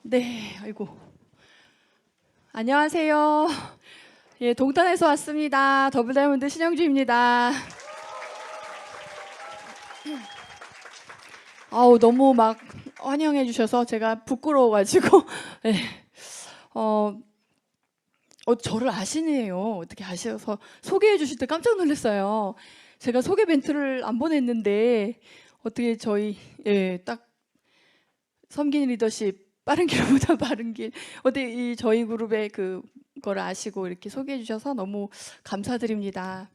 네, 아이고. 안녕하세요. 예, 동탄에서 왔습니다. 더블다이몬드 신영주입니다. 아우, 너무 막 환영해 주셔서 제가 부끄러워가지고, 예, 어, 저를 아시네요. 어떻게 아셔서 소개해 주실 때 깜짝 놀랐어요. 제가 소개 멘트를 안 보냈는데, 어떻게 저희, 예, 딱 섬기는 리더십, 빠른 길보다 빠른 길. 어떻게 이 저희 그룹의 그걸 아시고 이렇게 소개해 주셔서 너무 감사드립니다.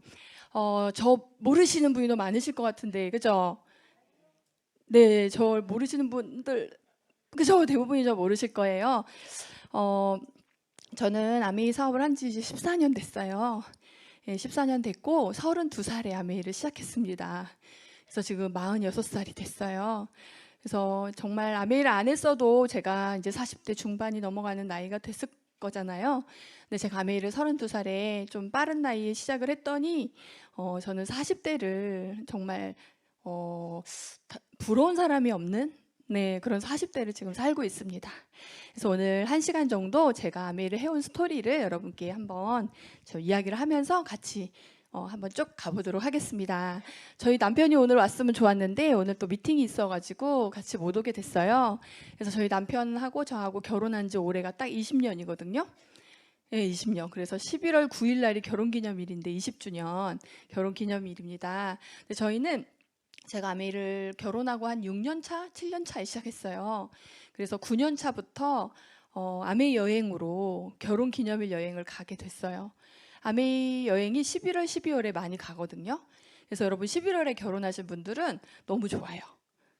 저 모르시는 분이 너무 많으실 것 같은데, 그죠? 네, 저 모르시는 분들, 그죠? 대부분이 저 모르실 거예요. 어, 저는 아메이 사업을 한 지 이제 14년 됐어요. 예, 14년 됐고, 32살에 아메이를 시작했습니다. 그래서 지금 46살이 됐어요. 그래서 정말 아메이를 안 했어도 제가 이제 40대 중반이 넘어가는 나이가 됐을 거잖아요. 근데 제가 아메이를 32살에 좀 빠른 나이에 시작을 했더니 저는 40대를 정말 어, 부러운 사람이 없는 그런 40대를 지금 살고 있습니다. 그래서 오늘 1시간 정도 제가 아메이를 해온 스토리를 여러분께 한번 저 이야기를 하면서 같이 한번 쭉 가보도록 하겠습니다. 저희 남편이 오늘 왔으면 좋았는데 오늘 또 미팅이 있어가지고 같이 못 오게 됐어요. 그래서 저희 남편하고 저하고 결혼한 지 올해가 딱 20년이거든요. 네, 20년. 그래서 11월 9일 날이 결혼기념일인데 20주년 결혼기념일입니다. 근데 저희는 제가 아메이를 결혼하고 한 6년 차, 7년 차에 시작했어요. 그래서 9년 차부터 아메이 여행으로 결혼기념일 여행을 가게 됐어요. 아메이 여행이 11월, 12월에 많이 가거든요. 그래서 여러분 11월에 결혼하신 분들은 너무 좋아요.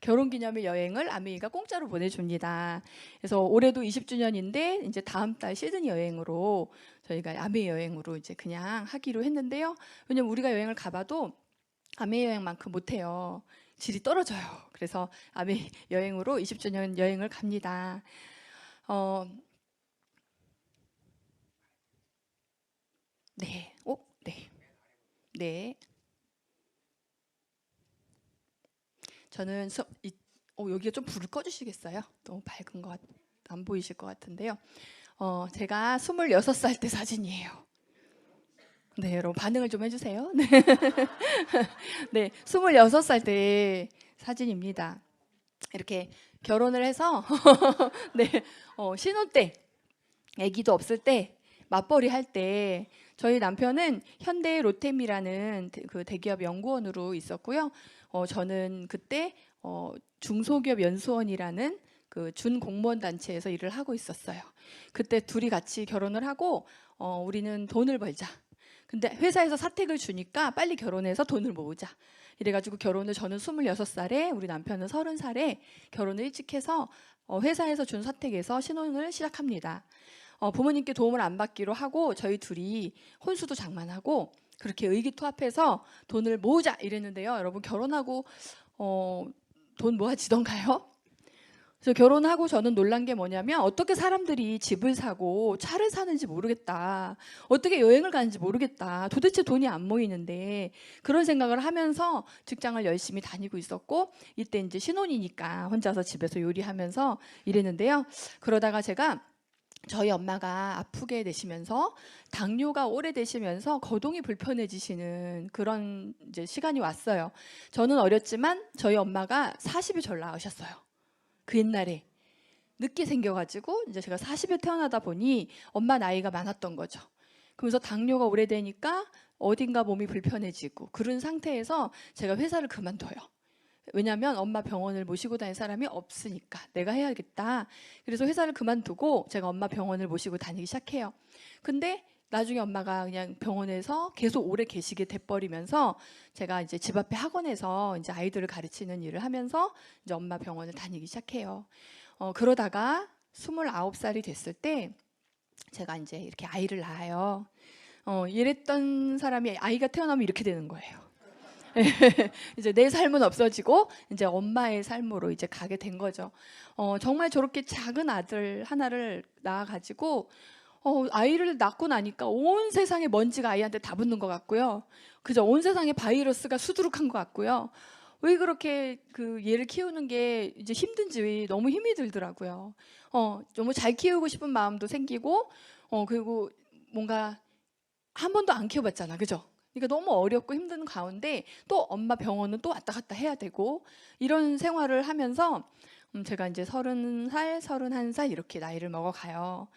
결혼기념일 여행을 아메이가 공짜로 보내줍니다. 그래서 올해도 20주년인데 이제 다음 달 시드니 여행으로 저희가 아메이 여행으로 이제 그냥 하기로 했는데요. 왜냐면 우리가 여행을 가봐도 아메이 여행만큼 못해요. 질이 떨어져요. 그래서 아메이 여행으로 20주년 여행을 갑니다. 어, 네, 네, 네. 저는 여기가 좀 불을 꺼주시겠어요? 너무 밝은 것 안 보이실 것 같은데요. 제가 26살 때 사진이에요. 네, 여러분 반응을 좀 해주세요. 네, 네, 26살 때 사진입니다. 이렇게 결혼을 해서 네, 신혼 때, 아기도 없을 때, 맞벌이 할 때 저희 남편은 현대 로템이라는 그 대기업 연구원으로 있었고요. 저는 그때 중소기업 연수원이라는 그 준공무원 단체에서 일을 하고 있었어요. 그때 둘이 같이 결혼을 하고 우리는 돈을 벌자. 근데 회사에서 사택을 주니까 빨리 결혼해서 돈을 모으자. 이래가지고 결혼을 저는 26살에 우리 남편은 30살에 결혼을 일찍 해서 회사에서 준 사택에서 신혼을 시작합니다. 부모님께 도움을 안 받기로 하고 저희 둘이 혼수도 장만하고 그렇게 의기투합해서 돈을 모으자 이랬는데요. 여러분 결혼하고 돈 모아지던가요? 그래서 결혼하고 저는 놀란 게 뭐냐면 어떻게 사람들이 집을 사고 차를 사는지 모르겠다. 어떻게 여행을 가는지 모르겠다. 도대체 돈이 안 모이는데 그런 생각을 하면서 직장을 열심히 다니고 있었고 이때 이제 신혼이니까 혼자서 집에서 요리하면서 일했는데요. 그러다가 제가 저희 엄마가 아프게 되시면서 당뇨가 오래되시면서 거동이 불편해지시는 그런 이제 시간이 왔어요. 저는 어렸지만 저희 엄마가 40에 절 낳으셨어요. 그 옛날에 늦게 생겨가지고 이제 제가 40에 태어나다 보니 엄마 나이가 많았던 거죠. 그러면서 당뇨가 오래되니까 어딘가 몸이 불편해지고 그런 상태에서 제가 회사를 그만둬요. 왜냐하면 엄마 병원을 모시고 다닐 사람이 없으니까 내가 해야겠다. 그래서 회사를 그만두고 제가 엄마 병원을 모시고 다니기 시작해요. 근데 나중에 엄마가 그냥 병원에서 계속 오래 계시게 돼버리면서 제가 이제 집 앞에 학원에서 이제 아이들을 가르치는 일을 하면서 이제 엄마 병원을 다니기 시작해요. 그러다가 29살이 됐을 때 제가 이제 이렇게 아이를 낳아요. 이랬던 사람이 아이가 태어나면 이렇게 되는 거예요. 이제 내 삶은 없어지고 이제 엄마의 삶으로 이제 가게 된 거죠. 정말 저렇게 작은 아들 하나를 낳아가지고 아이를 낳고 나니까 온 세상의 먼지가 아이한테 다 붙는 것 같고요. 그죠? 온 세상의 바이러스가 수두룩한 것 같고요. 왜 그렇게 그 얘를 키우는 게 이제 힘든지 너무 힘이 들더라고요. 너무 잘 키우고 싶은 마음도 생기고, 그리고 뭔가 한 번도 안 키워봤잖아, 그죠? 그러니까 너무 어렵고 힘든 가운데 또 엄마 병원은 또 왔다 갔다 해야 되고 이런 생활을 하면서 제가 이제 30살, 31살 이렇게 나이를 먹어가요.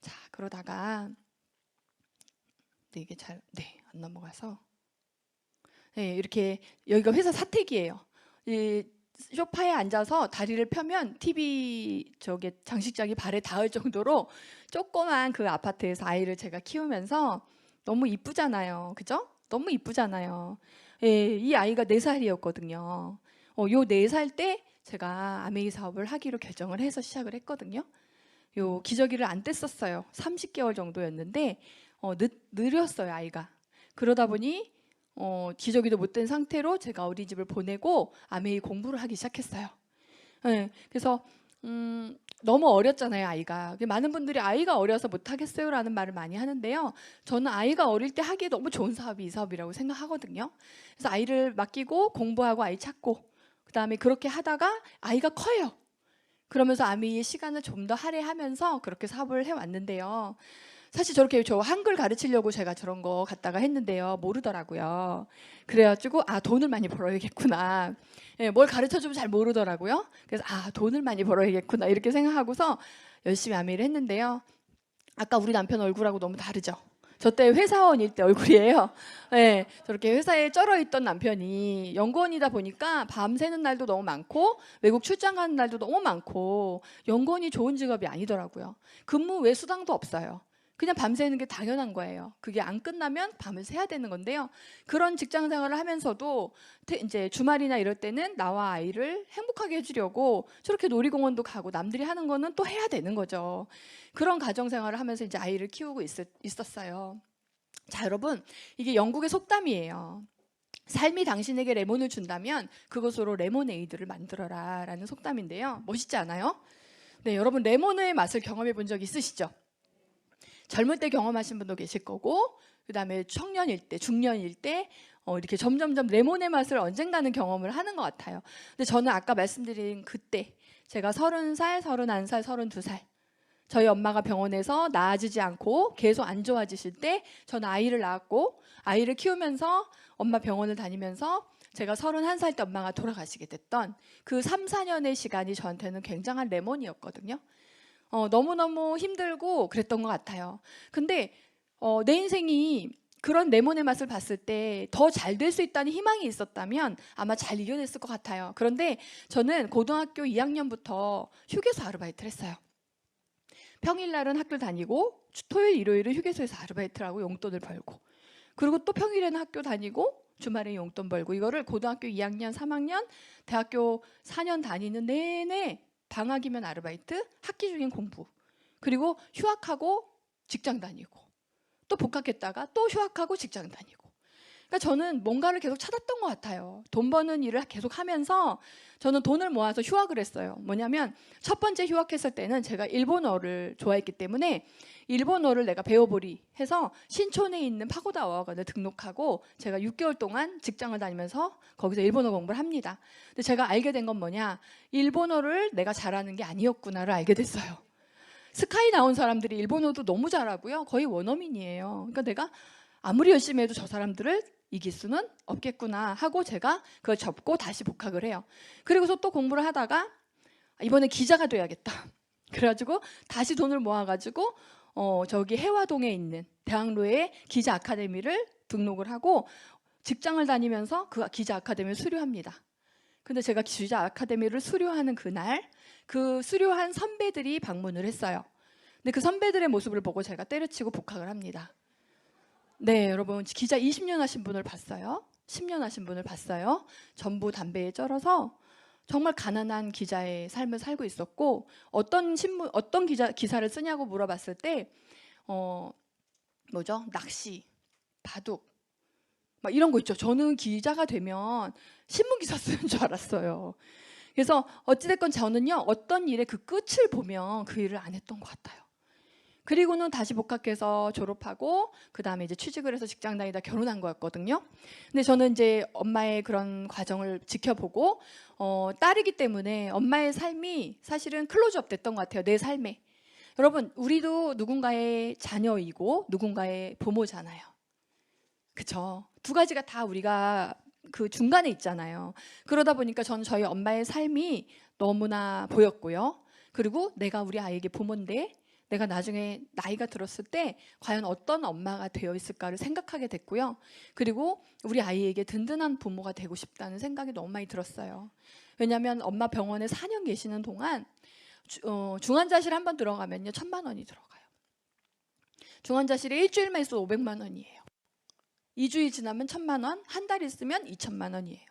자, 그러다가 네, 이게 안 넘어가서 네, 이렇게 여기가 회사 사택이에요. 이 소파에 앉아서 다리를 펴면 TV 저게 장식장이 발에 닿을 정도로 조그만 그 아파트에서 아이를 제가 키우면서 너무 이쁘잖아요. 그죠? 너무 이쁘잖아요. 예, 이 아이가 4살이었거든요. 요 4살 때 제가 아메이 사업을 하기로 결정을 해서 시작을 했거든요. 요 기저귀를 안 뗐었어요. 30개월 정도였는데 느렸어요, 아이가. 그러다 보니 기저귀도 못 뗀 상태로 제가 어린이집을 보내고 아메이 공부를 하기 시작했어요. 네, 그래서 너무 어렸잖아요, 아이가. 많은 분들이 아이가 어려서 못하겠어요 라는 말을 많이 하는데요. 저는 아이가 어릴 때 하기에 너무 좋은 사업이 이 사업이라고 생각하거든요. 그래서 아이를 맡기고 공부하고 아이 찾고 그 다음에 그렇게 하다가 아이가 커요. 그러면서 아미의 시간을 좀 더 할애하면서 그렇게 사업을 해왔는데요. 사실 저렇게 저 한글 가르치려고 제가 저런 거 갖다가 했는데요. 모르더라고요. 그래가지고 돈을 많이 벌어야겠구나. 예, 뭘 가르쳐주면 잘 모르더라고요. 그래서 돈을 많이 벌어야겠구나 이렇게 생각하고서 열심히 아미를 했는데요. 아까 우리 남편 얼굴하고 너무 다르죠. 저 때 회사원일 때 얼굴이에요. 네, 저렇게 회사에 쩔어 있던 남편이 연구원이다 보니까 밤새는 날도 너무 많고 외국 출장 가는 날도 너무 많고 연구원이 좋은 직업이 아니더라고요. 근무 외 수당도 없어요. 그냥 밤새는 게 당연한 거예요. 그게 안 끝나면 밤을 새야 되는 건데요. 그런 직장 생활을 하면서도 이제 주말이나 이럴 때는 나와 아이를 행복하게 해주려고 저렇게 놀이공원도 가고 남들이 하는 거는 또 해야 되는 거죠. 그런 가정 생활을 하면서 이제 아이를 키우고 있었어요. 자, 여러분, 이게 영국의 속담이에요. 삶이 당신에게 레몬을 준다면 그것으로 레모네이드를 만들어라 라는 속담인데요. 멋있지 않아요? 네, 여러분 레몬의 맛을 경험해 본 적 있으시죠? 젊을 때 경험하신 분도 계실 거고 그 다음에 청년일 때, 중년일 때 이렇게 점점점 레몬의 맛을 언젠가는 경험을 하는 것 같아요. 근데 저는 아까 말씀드린 그때 제가 30살, 31살, 32살 저희 엄마가 병원에서 나아지지 않고 계속 안 좋아지실 때 저는 아이를 낳았고 아이를 키우면서 엄마 병원을 다니면서 제가 31살 때 엄마가 돌아가시게 됐던 그 3, 4년의 시간이 저한테는 굉장한 레몬이었거든요. 너무너무 힘들고 그랬던 것 같아요. 근데 내 인생이 그런 레몬의 맛을 봤을 때 더 잘 될 수 있다는 희망이 있었다면 아마 잘 이겨냈을 것 같아요. 그런데 저는 고등학교 2학년부터 휴게소 아르바이트를 했어요. 평일날은 학교 다니고 토요일, 일요일은 휴게소에서 아르바이트를 하고 용돈을 벌고 그리고 또 평일에는 학교 다니고 주말에 용돈 벌고 이거를 고등학교 2학년, 3학년, 대학교 4년 다니는 내내 방학이면 아르바이트, 학기 중엔 공부 그리고 휴학하고 직장 다니고 또 복학했다가 또 휴학하고 직장 다니고 그러니까 저는 뭔가를 계속 찾았던 것 같아요. 돈 버는 일을 계속 하면서 저는 돈을 모아서 휴학을 했어요. 뭐냐면 첫 번째 휴학했을 때는 제가 일본어를 좋아했기 때문에 일본어를 내가 배워보리 해서 신촌에 있는 파고다 어학원을 등록하고 제가 6개월 동안 직장을 다니면서 거기서 일본어 공부를 합니다. 근데 제가 알게 된 건 뭐냐, 일본어를 내가 잘하는 게 아니었구나를 알게 됐어요. 스카이 나온 사람들이 일본어도 너무 잘하고요. 거의 원어민이에요. 그러니까 내가 아무리 열심히 해도 저 사람들을 이길 수는 없겠구나 하고 제가 그걸 접고 다시 복학을 해요. 그리고서 또 공부를 하다가 이번에 기자가 돼야겠다. 그래가지고 다시 돈을 모아가지고 저기 해화동에 있는 대학로에 기자 아카데미를 등록을 하고 직장을 다니면서 그 기자 아카데미를 수료합니다. 근데 제가 기자 아카데미를 수료하는 그날 그 수료한 선배들이 방문을 했어요. 근데 그 선배들의 모습을 보고 제가 때려치고 복학을 합니다. 네, 여러분 기자 20년 하신 분을 봤어요. 10년 하신 분을 봤어요. 전부 담배에 쩔어서 정말 가난한 기자의 삶을 살고 있었고 어떤 신문, 어떤 기사를 쓰냐고 물어봤을 때 뭐죠? 낚시, 바둑 막 이런 거 있죠. 저는 기자가 되면 신문 기사 쓰는 줄 알았어요. 그래서 어찌됐건 저는요 어떤 일의 그 끝을 보면 그 일을 안 했던 것 같아요. 그리고는 다시 복학해서 졸업하고 그 다음에 이제 취직을 해서 직장 다니다 결혼한 거였거든요. 근데 저는 이제 엄마의 그런 과정을 지켜보고 딸이기 때문에 엄마의 삶이 사실은 클로즈업 됐던 것 같아요. 내 삶에. 여러분, 우리도 누군가의 자녀이고 누군가의 부모잖아요. 그쵸? 두 가지가 다 우리가 그 중간에 있잖아요. 그러다 보니까 저는 저희 엄마의 삶이 너무나 보였고요. 그리고 내가 우리 아이에게 부모인데 내가 나중에 나이가 들었을 때 과연 어떤 엄마가 되어 있을까를 생각하게 됐고요. 그리고 우리 아이에게 든든한 부모가 되고 싶다는 생각이 너무 많이 들었어요. 왜냐하면 엄마 병원에 4년 계시는 동안 중환자실 한번 들어가면요 1,000만 원이 들어가요. 중환자실에 일주일만 있어도 500만 원이에요. 2주일 지나면 1,000만 원, 한 달 있으면 2,000만 원이에요.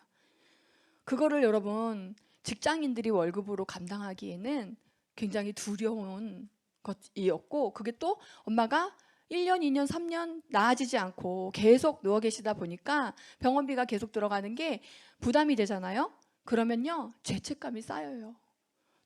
그거를 여러분 직장인들이 월급으로 감당하기에는 굉장히 두려운 것이었고, 그게 또 엄마가 1년, 2년, 3년 나아지지 않고 계속 누워 계시다 보니까 병원비가 계속 들어가는 게 부담이 되잖아요. 그러면요 죄책감이 쌓여요.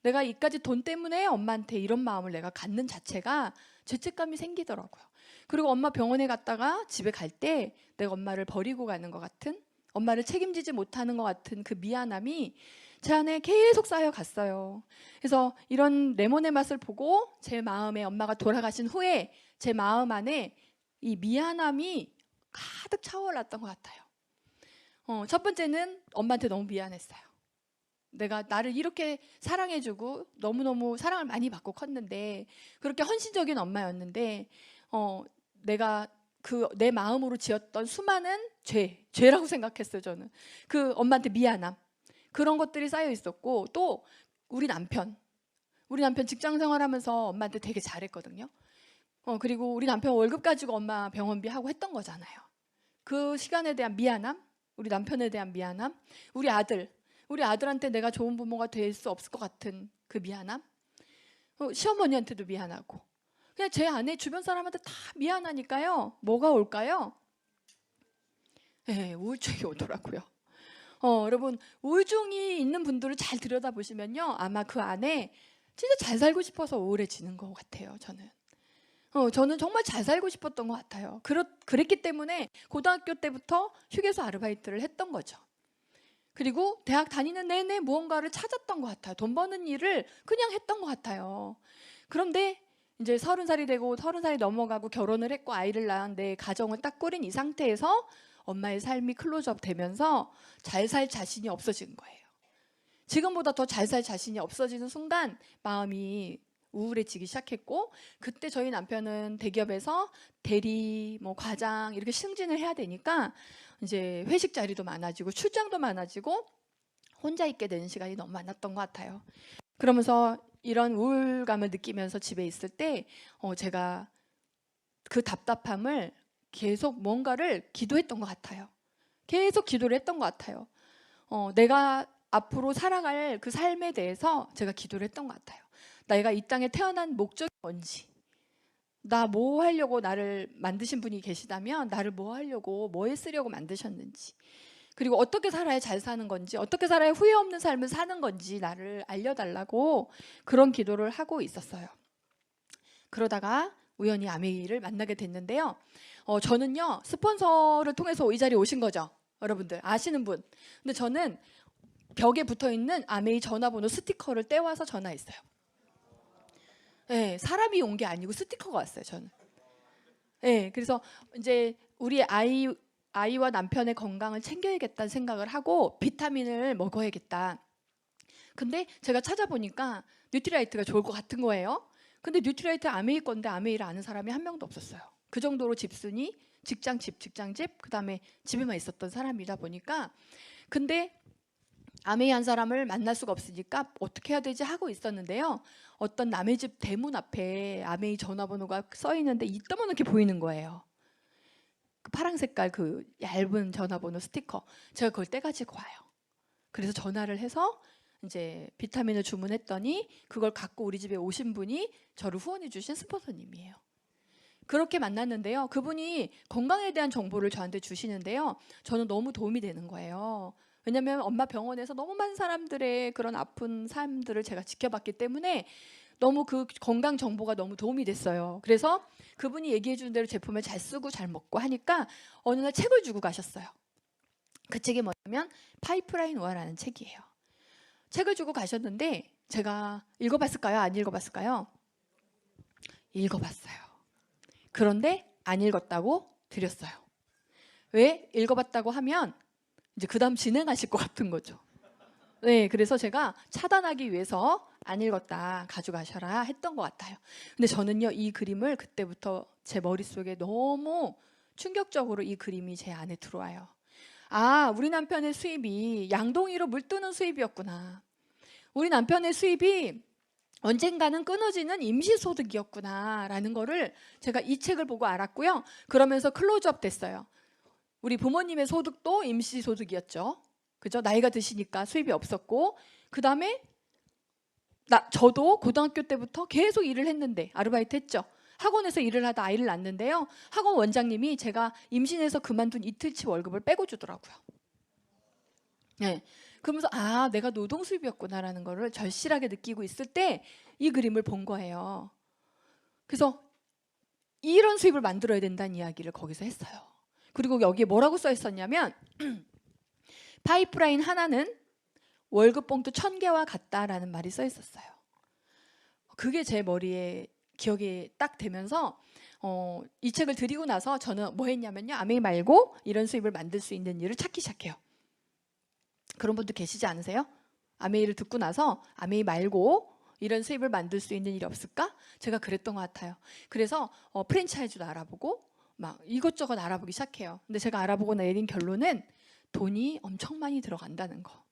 내가 이까지 돈 때문에 엄마한테 이런 마음을 내가 갖는 자체가 죄책감이 생기더라고요. 그리고 엄마 병원에 갔다가 집에 갈 때 내가 엄마를 버리고 가는 것 같은, 엄마를 책임지지 못하는 것 같은 그 미안함이 제 안에 계속 쌓여갔어요. 그래서 이런 레몬의 맛을 보고 제 마음에 엄마가 돌아가신 후에 제 마음 안에 이 미안함이 가득 차올랐던 것 같아요. 첫 번째는 엄마한테 너무 미안했어요. 내가 나를 이렇게 사랑해주고 너무너무 사랑을 많이 받고 컸는데, 그렇게 헌신적인 엄마였는데 내가 그 내 마음으로 지었던 수많은 죄라고 생각했어요. 저는 그 엄마한테 미안함, 그런 것들이 쌓여 있었고, 또 우리 남편 직장 생활하면서 엄마한테 되게 잘했거든요. 그리고 우리 남편 월급 가지고 엄마 병원비 하고 했던 거잖아요. 그 시간에 대한 미안함, 우리 남편에 대한 미안함, 우리 아들한테 내가 좋은 부모가 될 수 없을 것 같은 그 미안함, 시어머니한테도 미안하고, 그냥 제 안에 주변 사람한테 다 미안하니까요. 뭐가 올까요? 네, 우울증이 오더라고요. 여러분, 우울증이 있는 분들을 잘 들여다보시면요, 아마 그 안에 진짜 잘 살고 싶어서 우울해지는 것 같아요. 저는 정말 잘 살고 싶었던 것 같아요. 그랬기 때문에 고등학교 때부터 휴게소 아르바이트를 했던 거죠. 그리고 대학 다니는 내내 무언가를 찾았던 것 같아요. 돈 버는 일을 그냥 했던 것 같아요. 그런데 이제 30살이 되고 30살이 넘어가고 결혼을 했고 아이를 낳았는데 가정을 딱 꾸린 이 상태에서 엄마의 삶이 클로즈업 되면서 잘 살 자신이 없어진 거예요. 지금보다 더 잘 살 자신이 없어지는 순간 마음이 우울해지기 시작했고, 그때 저희 남편은 대기업에서 대리, 과장 이렇게 승진을 해야 되니까 이제 회식 자리도 많아지고 출장도 많아지고 혼자 있게 되는 시간이 너무 많았던 것 같아요. 그러면서 이런 우울감을 느끼면서 집에 있을 때 제가 그 답답함을 계속 뭔가를 기도했던 것 같아요. 계속 기도를 했던 것 같아요. 내가 앞으로 살아갈 그 삶에 대해서 제가 기도를 했던 것 같아요. 내가 이 땅에 태어난 목적이 뭔지, 나 뭐 하려고 나를 만드신 분이 계시다면 나를 뭐 하려고, 뭐에 쓰려고 만드셨는지, 그리고 어떻게 살아야 잘 사는 건지, 어떻게 살아야 후회 없는 삶을 사는 건지 나를 알려달라고 그런 기도를 하고 있었어요. 그러다가 우연히 아메이를 만나게 됐는데요. 저는요 스폰서를 통해서 이 자리에 오신 거죠. 여러분들 아시는 분. 근데 저는 벽에 붙어있는 아메이 전화번호 스티커를 떼와서 전화했어요. 네, 사람이 온 게 아니고 스티커가 왔어요. 저는. 네, 그래서 이제 우리 아이와 남편의 건강을 챙겨야겠다는 생각을 하고 비타민을 먹어야겠다. 근데 제가 찾아보니까 뉴트리라이트가 좋을 것 같은 거예요. 근데 뉴트리라이트 아메이 건데 아메이를 아는 사람이 한 명도 없었어요. 그 정도로 집순이 직장집, 그다음에 집에만 있었던 사람이다 보니까. 근데 아메이 한 사람을 만날 수가 없으니까 어떻게 해야 되지 하고 있었는데요. 어떤 남의 집 대문 앞에 아메이 전화번호가 써 있는데 이따만하게 보이는 거예요. 그 파란 색깔 그 얇은 전화번호 스티커. 제가 그걸 떼가지고 와요. 그래서 전화를 해서 이제 비타민을 주문했더니 그걸 갖고 우리 집에 오신 분이 저를 후원해 주신 스폰서님이에요. 그렇게 만났는데요. 그분이 건강에 대한 정보를 저한테 주시는데요. 저는 너무 도움이 되는 거예요. 왜냐하면 엄마 병원에서 너무 많은 사람들의 그런 아픈 삶들을 제가 지켜봤기 때문에 너무 그 건강 정보가 너무 도움이 됐어요. 그래서 그분이 얘기해 주는 대로 제품을 잘 쓰고 잘 먹고 하니까 어느 날 책을 주고 가셨어요. 그 책이 뭐냐면 파이프라인 우화라는 책이에요. 책을 주고 가셨는데 제가 읽어봤을까요? 안 읽어봤을까요? 읽어봤어요. 그런데 안 읽었다고 드렸어요. 왜? 읽어봤다고 하면 이제 그 다음 진행하실 것 같은 거죠. 네, 그래서 제가 차단하기 위해서 안 읽었다 가져가셔라 했던 것 같아요. 근데 저는요, 이 그림을 그때부터 제 머릿속에 너무 충격적으로 이 그림이 제 안에 들어와요. 아, 우리 남편의 수입이 양동이로 물 뜨는 수입이었구나. 우리 남편의 수입이 언젠가는 끊어지는 임시소득이었구나 라는 거를 제가 이 책을 보고 알았고요. 그러면서 클로즈업 됐어요. 우리 부모님의 소득도 임시소득이었죠. 그죠? 나이가 드시니까 수입이 없었고, 그 다음에 저도 고등학교 때부터 계속 일을 했는데 아르바이트 했죠. 학원에서 일을 하다 아이를 낳는데요. 학원 원장님이 제가 임신해서 그만둔 이틀치 월급을 빼고 주더라고요. 네. 그러면서 아, 내가 노동 수입이었구나라는 거를 절실하게 느끼고 있을 때 이 그림을 본 거예요. 그래서 이런 수입을 만들어야 된다는 이야기를 거기서 했어요. 그리고 여기에 뭐라고 써 있었냐면 파이프라인 하나는 월급 봉투 1000개와 같다라는 말이 써 있었어요. 그게 제 머리에 기억이 딱 되면서 이 책을 드리고 나서 저는 뭐 했냐면요. 아메이 말고 이런 수입을 만들 수 있는 일을 찾기 시작해요. 그런 분도 계시지 않으세요? 아메이를 듣고 나서 아메이 말고 이런 수입을 만들 수 있는 일이 없을까? 제가 그랬던 것 같아요. 그래서 프랜차이즈도 알아보고 막 이것저것 알아보기 시작해요. 근데 제가 알아보고 내린 결론은 돈이 엄청 많이 들어간다는 거.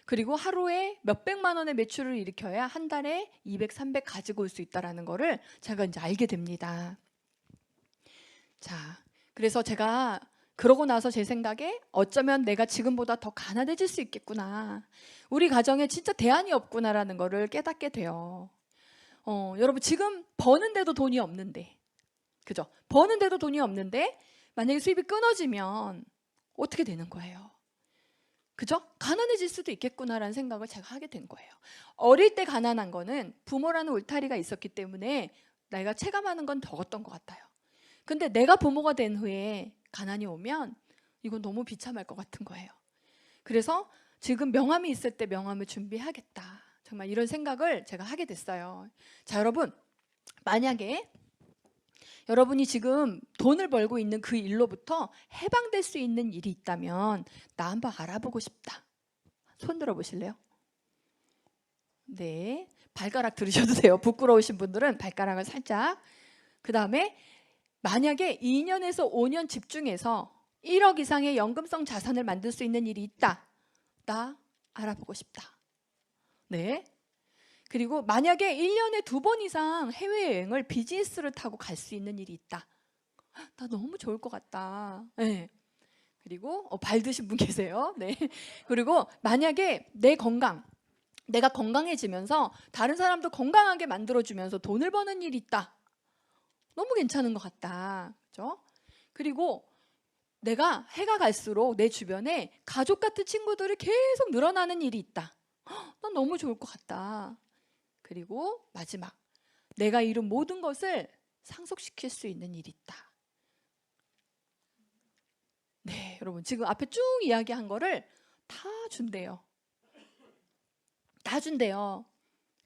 그리고 하루에 몇백만 원의 매출을 일으켜야 한 달에 200, 300 가지고 올 수 있다는 거를 제가 이제 알게 됩니다. 자, 그래서 제가 그러고 나서 제 생각에 어쩌면 내가 지금보다 더 가난해질 수 있겠구나. 우리 가정에 진짜 대안이 없구나라는 거를 깨닫게 돼요. 여러분 지금 버는데도 돈이 없는데, 그죠? 버는데도 돈이 없는데 만약에 수입이 끊어지면 어떻게 되는 거예요? 그죠? 가난해질 수도 있겠구나라는 생각을 제가 하게 된 거예요. 어릴 때 가난한 거는 부모라는 울타리가 있었기 때문에 내가 체감하는 건 적었던 것 같아요. 근데 내가 부모가 된 후에 가난이 오면 이건 너무 비참할 것 같은 거예요. 그래서 지금 명함이 있을 때 명함을 준비하겠다. 정말 이런 생각을 제가 하게 됐어요. 자, 여러분, 만약에 여러분이 지금 돈을 벌고 있는 그 일로부터 해방될 수 있는 일이 있다면 나 한번 알아보고 싶다. 손 들어 보실래요? 네, 발가락 들으셔도 돼요. 부끄러우신 분들은 발가락을 살짝. 그 다음에 만약에 2년에서 5년 집중해서 1억 이상의 연금성 자산을 만들 수 있는 일이 있다. 나 알아보고 싶다. 네. 그리고 만약에 1년에 2번 이상 해외여행을 비즈니스를 타고 갈 수 있는 일이 있다. 나 너무 좋을 것 같다. 네. 그리고 발 드신 분 계세요. 네. 그리고 만약에 내가 건강해지면서 다른 사람도 건강하게 만들어주면서 돈을 버는 일이 있다. 너무 괜찮은 것 같다. 그렇죠? 그리고 내가 해가 갈수록 내 주변에 가족 같은 친구들이 계속 늘어나는 일이 있다. 난 너무 좋을 것 같다. 그리고 마지막, 내가 이룬 모든 것을 상속시킬 수 있는 일이 있다. 네, 여러분 지금 앞에 쭉 이야기한 거를 다 준대요. 다 준대요.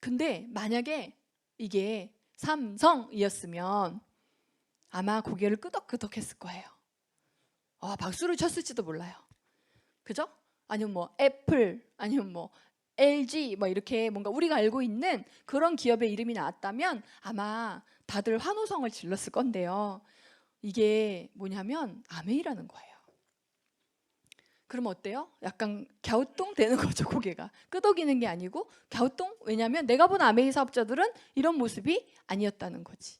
근데 만약에 이게 삼성이었으면 아마 고개를 끄덕끄덕 했을 거예요. 박수를 쳤을지도 몰라요. 그죠? 아니면 뭐 애플, 아니면 뭐 LG 뭐 이렇게 뭔가 우리가 알고 있는 그런 기업의 이름이 나왔다면 아마 다들 환호성을 질렀을 건데요. 이게 뭐냐면 아메이라는 거예요. 그러면 어때요? 약간 갸우뚱 되는 거죠. 고개가 끄덕이는 게 아니고 갸우뚱. 왜냐하면 내가 본 아메이 사업자들은 이런 모습이 아니었다는 거지.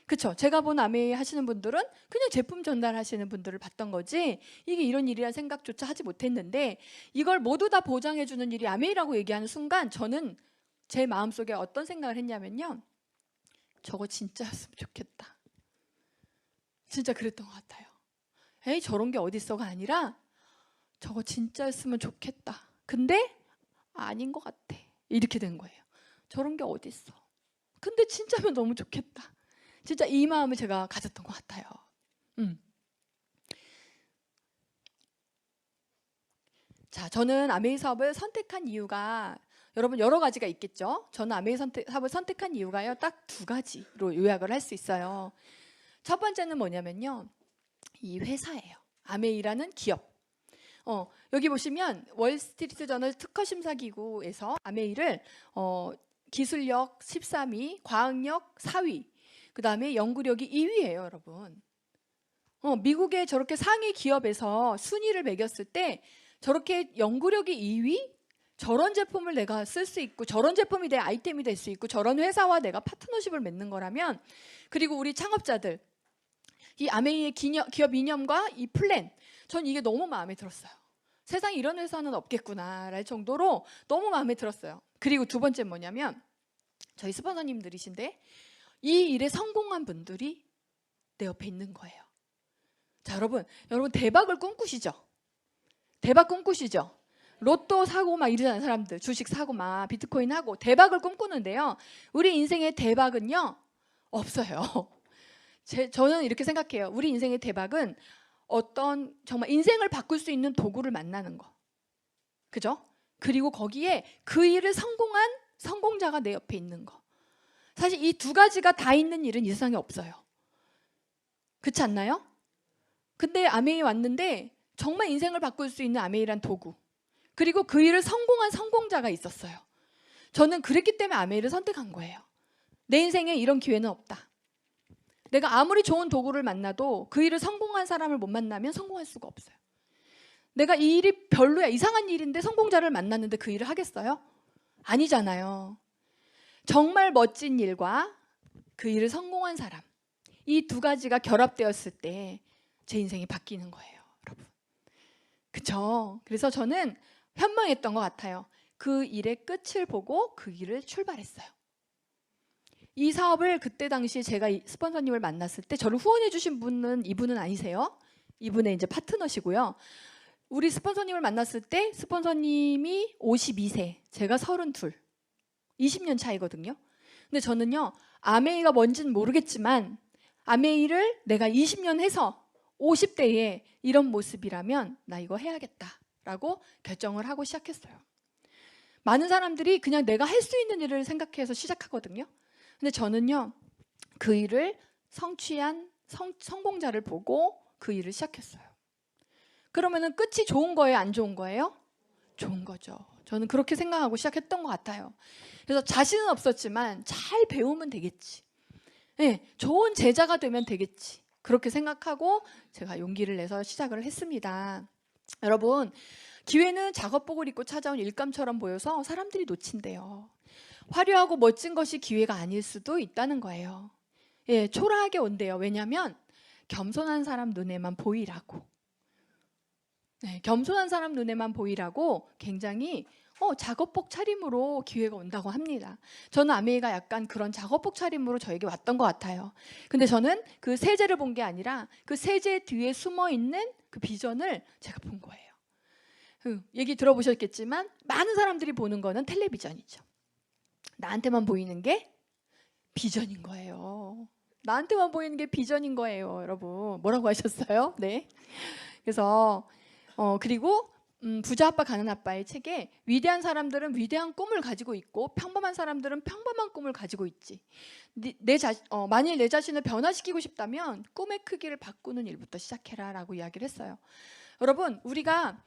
그렇죠? 제가 본 아메이 하시는 분들은 그냥 제품 전달하시는 분들을 봤던 거지 이게 이런 일이란 생각조차 하지 못했는데 이걸 모두 다 보장해주는 일이 아메이라고 얘기하는 순간 저는 제 마음속에 어떤 생각을 했냐면요. 저거 진짜였으면 좋겠다. 진짜 그랬던 것 같아요. 에이 저런 게 어딨어가 아니라 저거 진짜였으면 좋겠다. 근데 아닌 것 같아. 이렇게 된 거예요. 저런 게 어딨어. 근데 진짜면 너무 좋겠다. 진짜 이 마음을 제가 가졌던 것 같아요. 자, 저는 아메이 사업을 선택한 이유가 여러분 여러 가지가 있겠죠. 저는 아메이 사업을 선택한 이유가요, 딱 두 가지로 요약을 할 수 있어요. 첫 번째는 뭐냐면요, 이 회사예요. 아메이라는 기업. 여기 보시면 월스트리트 저널 특허 심사기구에서 아메이를 기술력 13위, 과학력 4위, 그 다음에 연구력이 2위예요, 여러분. 미국의 저렇게 상위 기업에서 순위를 매겼을 때 저렇게 연구력이 2위? 저런 제품을 내가 쓸 수 있고, 저런 제품이 내 아이템이 될 수 있고, 저런 회사와 내가 파트너십을 맺는 거라면, 그리고 우리 창업자들, 이 아메이의 기업 이념과 이 플랜, 전 이게 너무 마음에 들었어요. 세상에 이런 회사는 없겠구나 랄 정도로 너무 마음에 들었어요. 그리고 두 번째 뭐냐면, 저희 스폰서님들이신데 이 일에 성공한 분들이 내 옆에 있는 거예요. 자, 여러분 대박을 꿈꾸시죠? 대박 꿈꾸시죠? 로또 사고 막 이러잖아요. 사람들 주식 사고 막 비트코인 하고 대박을 꿈꾸는데요, 우리 인생의 대박은요 없어요. 저는 이렇게 생각해요. 우리 인생의 대박은 어떤 정말 인생을 바꿀 수 있는 도구를 만나는 거, 그죠? 그리고 거기에 그 일을 성공한 성공자가 내 옆에 있는 거. 사실 이 두 가지가 다 있는 일은 이 세상에 없어요. 그렇지 않나요? 근데 아메이 왔는데 정말 인생을 바꿀 수 있는 아메이란 도구, 그리고 그 일을 성공한 성공자가 있었어요. 저는 그랬기 때문에 아메이를 선택한 거예요. 내 인생에 이런 기회는 없다. 내가 아무리 좋은 도구를 만나도 그 일을 성공한 사람을 못 만나면 성공할 수가 없어요. 내가 이 일이 별로야, 이상한 일인데 성공자를 만났는데 그 일을 하겠어요? 아니잖아요. 정말 멋진 일과 그 일을 성공한 사람, 이 두 가지가 결합되었을 때 제 인생이 바뀌는 거예요, 여러분. 그쵸? 그래서 저는 현명했던 것 같아요. 그 일의 끝을 보고 그 일을 출발했어요. 이 사업을 그때 당시에 제가 스폰서님을 만났을 때 저를 후원해 주신 분은 이분은 아니세요. 이분의 이제 파트너시고요. 우리 스폰서님을 만났을 때 스폰서님이 52세, 제가 32, 20년 차이거든요. 근데 저는요, 아메이가 뭔지는 모르겠지만 아메이를 내가 20년 해서 50대에 이런 모습이라면 나 이거 해야겠다라고 결정을 하고 시작했어요. 많은 사람들이 그냥 내가 할 수 있는 일을 생각해서 시작하거든요. 근데 저는요, 그 일을 성취한 성공자를 보고 그 일을 시작했어요. 그러면은 끝이 좋은 거예요, 안 좋은 거예요? 좋은 거죠. 저는 그렇게 생각하고 시작했던 것 같아요. 그래서 자신은 없었지만 잘 배우면 되겠지. 네, 좋은 제자가 되면 되겠지. 그렇게 생각하고 제가 용기를 내서 시작을 했습니다. 여러분, 기회는 작업복을 입고 찾아온 일감처럼 보여서 사람들이 놓친대요. 화려하고 멋진 것이 기회가 아닐 수도 있다는 거예요. 예, 초라하게 온대요. 왜냐하면 겸손한 사람 눈에만 보이라고. 네, 겸손한 사람 눈에만 보이라고 굉장히 작업복 차림으로 기회가 온다고 합니다. 저는 아메이가 약간 그런 작업복 차림으로 저에게 왔던 것 같아요. 근데 저는 그 세제를 본 게 아니라 그 세제 뒤에 숨어 있는 그 비전을 제가 본 거예요. 얘기 들어보셨겠지만 많은 사람들이 보는 거는 텔레비전이죠. 나한테만 보이는 게 비전인 거예요. 나한테만 보이는 게 비전인 거예요, 여러분. 뭐라고 하셨어요? 네. 그래서 그리고 부자 아빠 가는 아빠의 책에 위대한 사람들은 위대한 꿈을 가지고 있고 평범한 사람들은 평범한 꿈을 가지고 있지. 만일 내 자신을 변화시키고 싶다면 꿈의 크기를 바꾸는 일부터 시작해라 라고 이야기를 했어요. 여러분, 우리가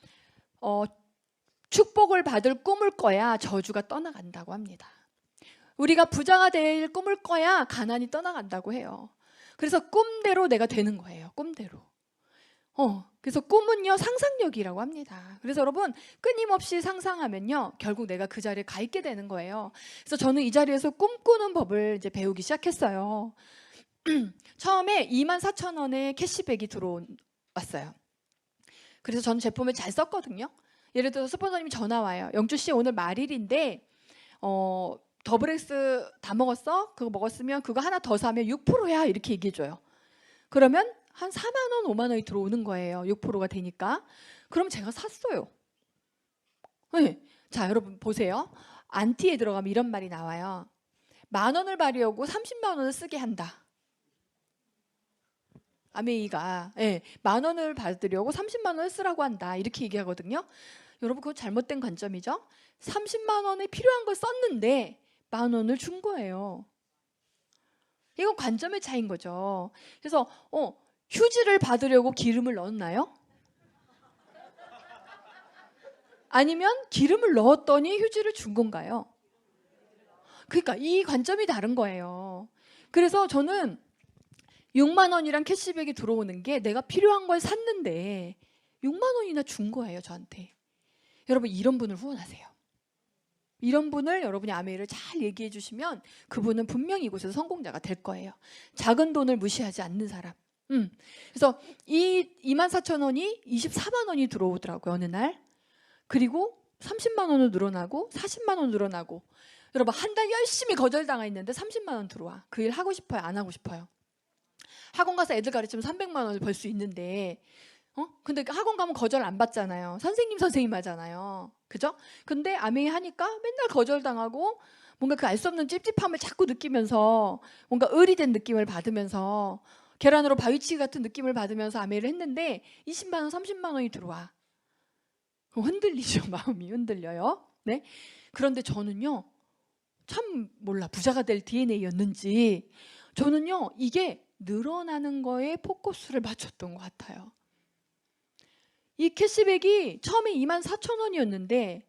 축복을 받을 꿈을 꿔야 저주가 떠나간다고 합니다. 우리가 부자가 될 꿈을 꿔야 가난이 떠나간다고 해요. 그래서 꿈대로 내가 되는 거예요. 꿈대로. 그래서 꿈은요, 상상력이라고 합니다. 그래서 여러분, 끊임없이 상상하면요, 결국 내가 그 자리에 가 있게 되는 거예요. 그래서 저는 이 자리에서 꿈꾸는 법을 이제 배우기 시작했어요. 처음에 24,000원의 캐시백이 들어왔어요. 그래서 저는 제품을 잘 썼거든요. 예를 들어서 스폰서님이 전화 와요. 영주 씨, 오늘 말일인데 더블 X 다 먹었어? 그거 먹었으면 그거 하나 더 사면 6%야 이렇게 얘기해줘요. 그러면 한 4만 원, 5만 원이 들어오는 거예요. 6%가 되니까. 그럼 제가 샀어요. 네. 자, 여러분 보세요. 안티에 들어가면 이런 말이 나와요. 10,000원을 받으려고 30만 원을 쓰게 한다. 아메이가 10,000원을 받으려고 30만 원을 쓰라고 한다. 이렇게 얘기하거든요. 여러분 그거 잘못된 관점이죠. 30만 원에 필요한 걸 썼는데 10,000원을 준 거예요. 이건 관점의 차이인 거죠. 그래서 휴지를 받으려고 기름을 넣었나요? 아니면 기름을 넣었더니 휴지를 준 건가요? 그러니까 이 관점이 다른 거예요. 그래서 저는 6만 원이랑 캐시백이 들어오는 게 내가 필요한 걸 샀는데 6만 원이나 준 거예요, 저한테. 여러분 이런 분을 후원하세요. 이런 분을 여러분이 아메이를 잘 얘기해 주시면 그분은 분명히 이곳에서 성공자가 될 거예요. 작은 돈을 무시하지 않는 사람. 그래서 이 24,000원이 24만 원이 들어오더라고요, 어느 날. 그리고 30만 원으로 늘어나고 40만 원 늘어나고. 여러분 한 달 열심히 거절당하 있는데 30만 원 들어와. 그 일 하고 싶어요, 안 하고 싶어요? 학원 가서 애들 가르치면 300만 원을 벌 수 있는데 근데 학원 가면 거절 안 받잖아요. 선생님 하잖아요. 그죠? 근데 아메이 하니까 맨날 거절당하고 뭔가 그 알 수 없는 찝찝함을 자꾸 느끼면서 뭔가 의리된 느낌을 받으면서 계란으로 바위치기 같은 느낌을 받으면서 아메이를 했는데 20만 원, 30만 원이 들어와. 흔들리죠. 마음이 흔들려요. 네. 그런데 저는요. 참 몰라. 부자가 될 DNA였는지 저는요. 이게 늘어나는 거에 포커스를 맞췄던 것 같아요. 이 캐시백이 처음에 24,000원이었는데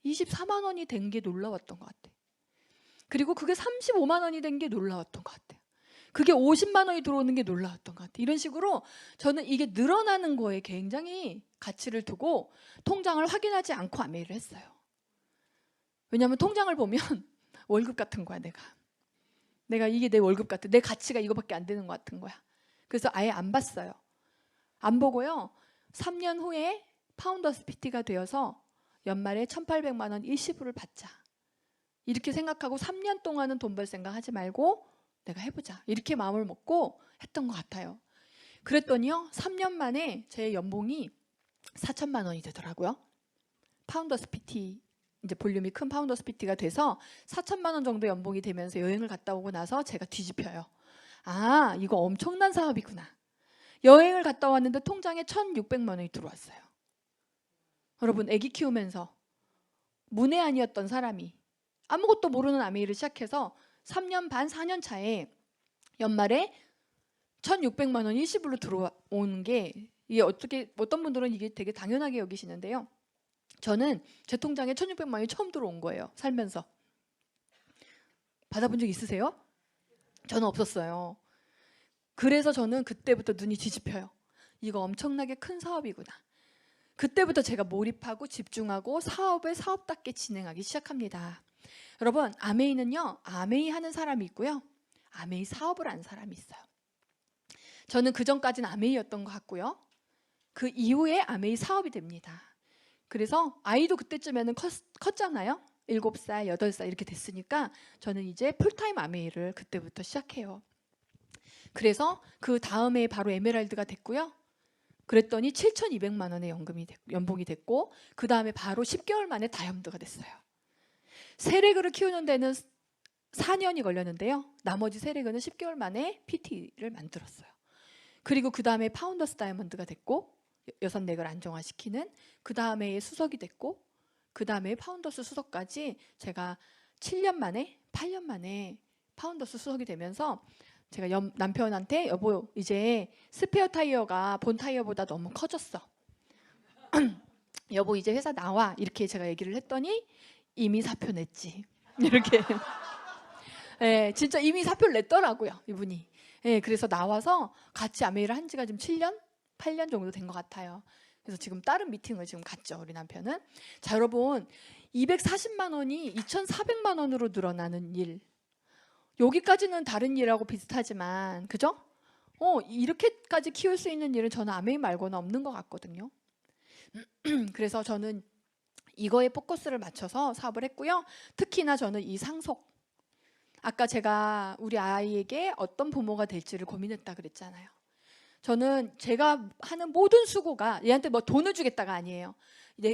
24만 원이 된 게 놀라웠던 것 같아요. 그리고 그게 35만 원이 된 게 놀라웠던 것 같아요. 그게 50만 원이 들어오는 게 놀라웠던 것 같아요. 이런 식으로 저는 이게 늘어나는 거에 굉장히 가치를 두고 통장을 확인하지 않고 아메이를 했어요. 왜냐하면 통장을 보면 월급 같은 거야. 내가 이게 내 월급 같아. 내 가치가 이거밖에 안 되는 것 같은 거야. 그래서 아예 안 봤어요. 안 보고요. 3년 후에 파운더스 PT가 되어서 연말에 1,800만 원 일시불을 받자. 이렇게 생각하고 3년 동안은 돈 벌 생각 하지 말고 내가 해보자. 이렇게 마음을 먹고 했던 것 같아요. 그랬더니요. 3년 만에 제 연봉이 4천만 원이 되더라고요. 파운더스 PT 이제 볼륨이 큰 파운더스 PT가 돼서 4천만 원 정도 연봉이 되면서 여행을 갔다 오고 나서 제가 뒤집혀요. 아, 이거 엄청난 사업이구나. 여행을 갔다 왔는데 통장에 1,600만 원이 들어왔어요. 여러분 아기 키우면서 문외한이었던 사람이 아무것도 모르는 아메이를 시작해서 3년 반, 4년 차에 연말에 1,600만 원이 일시불로 들어오는 게 이게 어떤 분들은 이게 되게 당연하게 여기시는데요. 저는 제 통장에 1,600만 원이 처음 들어온 거예요. 살면서. 받아본 적 있으세요? 저는 없었어요. 그래서 저는 그때부터 눈이 뒤집혀요. 이거 엄청나게 큰 사업이구나. 그때부터 제가 몰입하고 집중하고 사업을 사업답게 진행하기 시작합니다. 여러분 아메이는요. 아메이 하는 사람이 있고요. 아메이 사업을 하는 사람이 있어요. 저는 그전까지는 아메이였던 것 같고요. 그 이후에 아메이 사업이 됩니다. 그래서 아이도 그때쯤에는 컸잖아요. 7살, 8살 이렇게 됐으니까 저는 이제 풀타임 아메이를 그때부터 시작해요. 그래서 그 다음에 바로 에메랄드가 됐고요. 그랬더니 7,200만 원의 연봉이 됐고 그 다음에 바로 10개월 만에 다이아몬드가 됐어요. 세레그를 키우는 데는 4년이 걸렸는데요. 나머지 세레그는 10개월 만에 PT를 만들었어요. 그리고 그 다음에 파운더스 다이아몬드가 됐고 6넥을 안정화시키는 그 다음에 수석이 됐고 그 다음에 파운더스 수석까지 제가 7년 만에 8년 만에 파운더스 수석이 되면서 제가 남편한테 여보 이제 스페어 타이어가 본 타이어보다 너무 커졌어. 여보 이제 회사 나와 이렇게 제가 얘기를 했더니 이미 사표 냈지. 이렇게 네, 진짜 이미 사표를 냈더라고요 이분이. 네, 그래서 나와서 같이 아메이를 한 지가 지금 7년? 8년 정도 된 것 같아요. 그래서 지금 다른 미팅을 지금 갔죠 우리 남편은. 자 여러분 240만 원이 2,400만 원으로 늘어나는 일. 여기까지는 다른 일하고 비슷하지만 그죠? 이렇게까지 키울 수 있는 일은 저는 아메이 말고는 없는 것 같거든요. 그래서 저는 이거에 포커스를 맞춰서 사업을 했고요. 특히나 저는 이 상속. 아까 제가 우리 아이에게 어떤 부모가 될지를 고민했다 그랬잖아요. 저는 제가 하는 모든 수고가 얘한테 뭐 돈을 주겠다가 아니에요.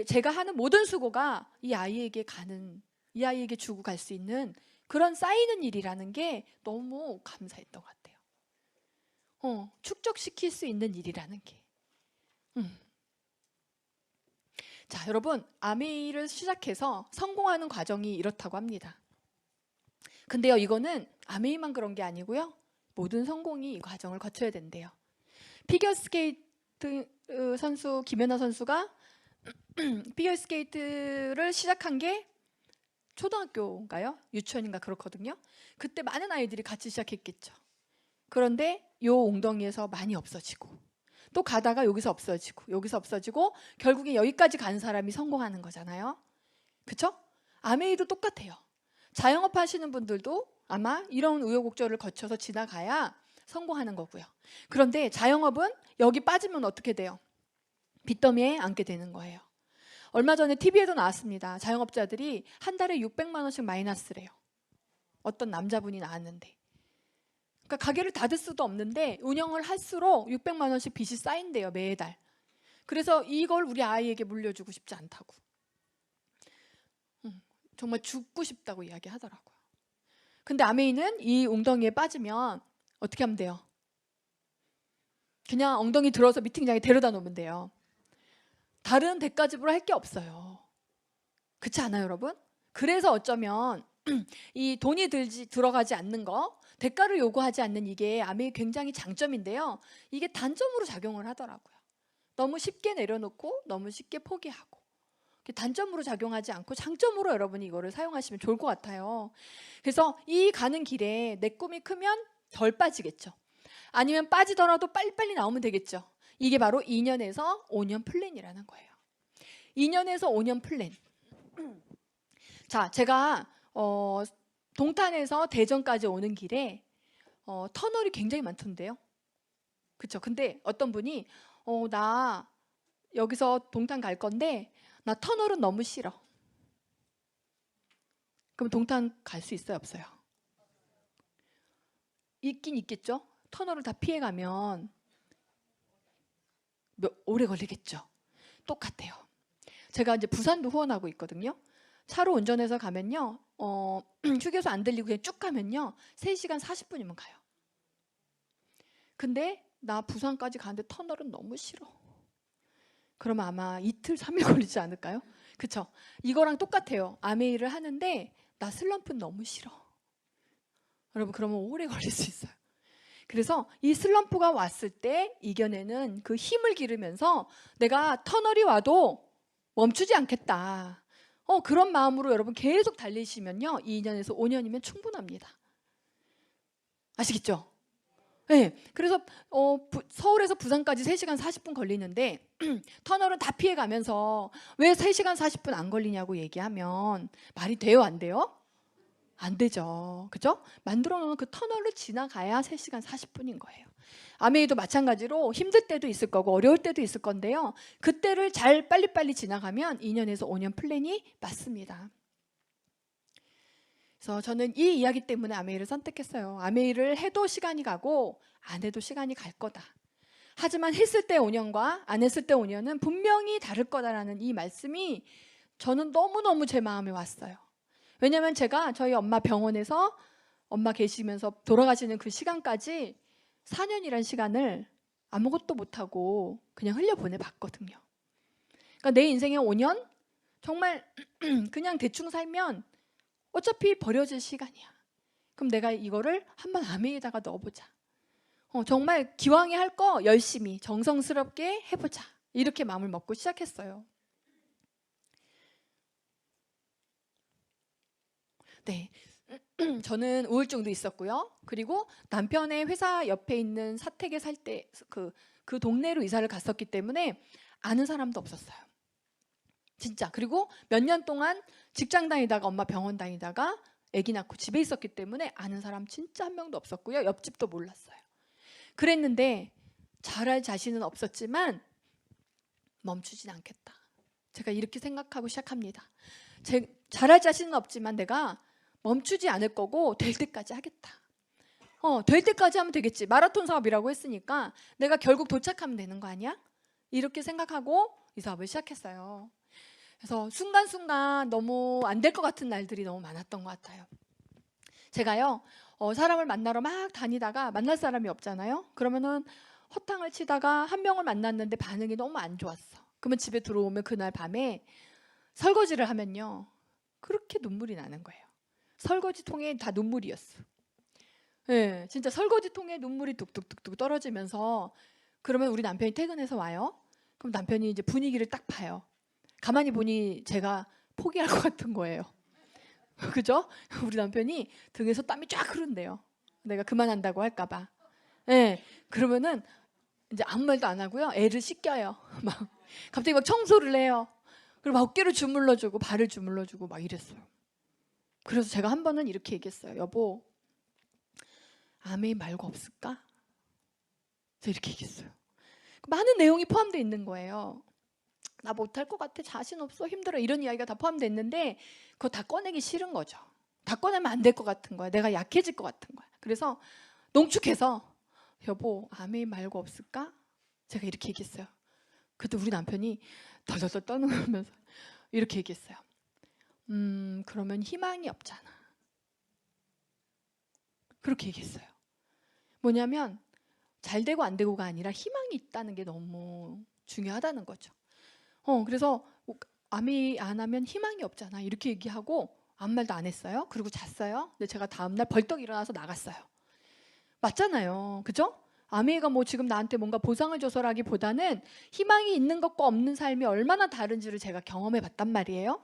제가 하는 모든 수고가 이 아이에게 주고 갈 수 있는 그런 쌓이는 일이라는 게 너무 감사했던 것 같아요. 축적시킬 수 있는 일이라는 게. 자, 여러분, 아메이를 시작해서 성공하는 과정이 이렇다고 합니다. 근데요, 이거는 아메이만 그런 게 아니고요. 모든 성공이 이 과정을 거쳐야 된대요. 피겨스케이트 선수 김연아 선수가 피겨스케이트를 시작한 게 초등학교인가요? 유치원인가 그렇거든요. 그때 많은 아이들이 같이 시작했겠죠. 그런데 요 웅덩이에서 많이 없어지고 또 가다가 여기서 없어지고 여기서 없어지고 결국에 여기까지 간 사람이 성공하는 거잖아요. 그렇죠? 아메이도 똑같아요. 자영업 하시는 분들도 아마 이런 우여곡절을 거쳐서 지나가야 성공하는 거고요. 그런데 자영업은 여기 빠지면 어떻게 돼요? 빚더미에 앉게 되는 거예요. 얼마 전에 TV에도 나왔습니다. 자영업자들이 한 달에 600만 원씩 마이너스래요. 어떤 남자분이 나왔는데. 그러니까 가게를 닫을 수도 없는데 운영을 할수록 600만 원씩 빚이 쌓인대요, 매달. 그래서 이걸 우리 아이에게 물려주고 싶지 않다고. 정말 죽고 싶다고 이야기하더라고요. 근데 아메이는 이 웅덩이에 빠지면 어떻게 하면 돼요? 그냥 엉덩이 들어서 미팅장에 데려다 놓으면 돼요. 다른 대가집으로 할 게 없어요. 그렇지 않아요, 여러분? 그래서 어쩌면 이 돈이 들어가지 않는 거, 대가를 요구하지 않는 이게 아메이 굉장히 장점인데요. 이게 단점으로 작용을 하더라고요. 너무 쉽게 내려놓고 너무 쉽게 포기하고 단점으로 작용하지 않고 장점으로 여러분이 이거를 사용하시면 좋을 것 같아요. 그래서 이 가는 길에 내 꿈이 크면 덜 빠지겠죠. 아니면 빠지더라도 빨리빨리 나오면 되겠죠. 이게 바로 2년에서 5년 플랜이라는 거예요. 2년에서 5년 플랜. 자, 제가 동탄에서 대전까지 오는 길에 터널이 굉장히 많던데요. 그렇죠? 근데 어떤 분이 나 여기서 동탄 갈 건데 나 터널은 너무 싫어. 그럼 동탄 갈 수 있어요, 없어요? 있긴 있겠죠. 터널을 다 피해가면 오래 걸리겠죠. 똑같아요. 제가 이제 부산도 후원하고 있거든요. 차로 운전해서 가면요. 휴게소 안 들리고 그냥 쭉 가면요. 3시간 40분이면 가요. 근데 나 부산까지 가는데 터널은 너무 싫어. 그러면 아마 이틀, 3일 걸리지 않을까요? 그쵸? 이거랑 똑같아요. 아메이를 하는데 나 슬럼프는 너무 싫어. 여러분, 그러면 오래 걸릴 수 있어요. 그래서 이 슬럼프가 왔을 때 이겨내는 그 힘을 기르면서 내가 터널이 와도 멈추지 않겠다. 그런 마음으로 여러분 계속 달리시면요. 2년에서 5년이면 충분합니다. 아시겠죠? 네. 그래서 서울에서 부산까지 3시간 40분 걸리는데 터널은 다 피해가면서 왜 3시간 40분 안 걸리냐고 얘기하면 말이 돼요, 안 돼요? 안 되죠. 그죠? 만들어 놓은 그 터널을 지나가야 3시간 40분인 거예요. 아메이도 마찬가지로 힘들 때도 있을 거고 어려울 때도 있을 건데요. 그때를 잘 빨리빨리 지나가면 2년에서 5년 플랜이 맞습니다. 그래서 저는 이 이야기 때문에 아메이를 선택했어요. 아메이를 해도 시간이 가고 안 해도 시간이 갈 거다. 하지만 했을 때 5년과 안 했을 때 5년은 분명히 다를 거다라는 이 말씀이 저는 너무너무 제 마음에 왔어요. 왜냐하면 제가 저희 엄마 병원에서 엄마 계시면서 돌아가시는 그 시간까지 4년이란 시간을 아무것도 못하고 그냥 흘려보내봤거든요. 그러니까 내 인생의 5년 정말 그냥 대충 살면 어차피 버려질 시간이야. 그럼 내가 이거를 한번 아메이에다가 넣어보자. 정말 기왕에 할 거 열심히 정성스럽게 해보자. 이렇게 마음을 먹고 시작했어요. 네, 저는 우울증도 있었고요. 그리고 남편의 회사 옆에 있는 사택에 살 때 그 동네로 이사를 갔었기 때문에 아는 사람도 없었어요. 진짜. 그리고 몇 년 동안 직장 다니다가 엄마 병원 다니다가 아기 낳고 집에 있었기 때문에 아는 사람 진짜 한 명도 없었고요. 옆집도 몰랐어요. 그랬는데 잘할 자신은 없었지만 멈추진 않겠다. 제가 이렇게 생각하고 시작합니다. 잘할 자신은 없지만 내가 멈추지 않을 거고 될 때까지 하겠다. 될 때까지 하면 되겠지. 마라톤 사업이라고 했으니까 내가 결국 도착하면 되는 거 아니야? 이렇게 생각하고 이 사업을 시작했어요. 그래서 순간순간 너무 안 될 것 같은 날들이 너무 많았던 것 같아요. 제가요 사람을 만나러 막 다니다가 만날 사람이 없잖아요. 그러면은 허탕을 치다가 한 명을 만났는데 반응이 너무 안 좋았어. 그러면 집에 들어오면 그날 밤에 설거지를 하면요 그렇게 눈물이 나는 거예요. 설거지통에 다 눈물이었어. 네, 진짜 설거지통에 눈물이 뚝뚝뚝뚝 떨어지면서 그러면 우리 남편이 퇴근해서 와요. 그럼 남편이 이제 분위기를 딱 봐요. 가만히 보니 제가 포기할 것 같은 거예요. 그죠? 우리 남편이 등에서 땀이 쫙 흐른대요. 내가 그만한다고 할까 봐. 네, 그러면은 이제 아무 말도 안 하고요. 애를 씻겨요. 막 갑자기 막 청소를 해요. 그리고 막 어깨를 주물러주고 발을 주물러주고 막 이랬어요. 그래서 제가 한 번은 이렇게 얘기했어요. 여보, 아메이 말고 없을까? 제가 이렇게 얘기했어요. 많은 내용이 포함되어 있는 거예요. 나 못할 것 같아, 자신 없어, 힘들어 이런 이야기가 다 포함되어 있는데 그거 다 꺼내기 싫은 거죠. 다 꺼내면 안 될 것 같은 거야. 내가 약해질 것 같은 거야. 그래서 농축해서 여보, 아메이 말고 없을까? 제가 이렇게 얘기했어요. 그때 우리 남편이 덜덜덜 떠는 이렇게 얘기했어요. 그러면 희망이 없잖아. 그렇게 얘기했어요. 뭐냐면 잘 되고 안 되고가 아니라 희망이 있다는 게 너무 중요하다는 거죠. 그래서 아미 안 하면 희망이 없잖아. 이렇게 얘기하고 아무 말도 안 했어요. 그리고 잤어요. 근데 제가 다음날 벌떡 일어나서 나갔어요. 맞잖아요. 그죠? 아미가 뭐 지금 나한테 뭔가 보상을 줘서라기보다는 희망이 있는 것과 없는 삶이 얼마나 다른지를 제가 경험해 봤단 말이에요.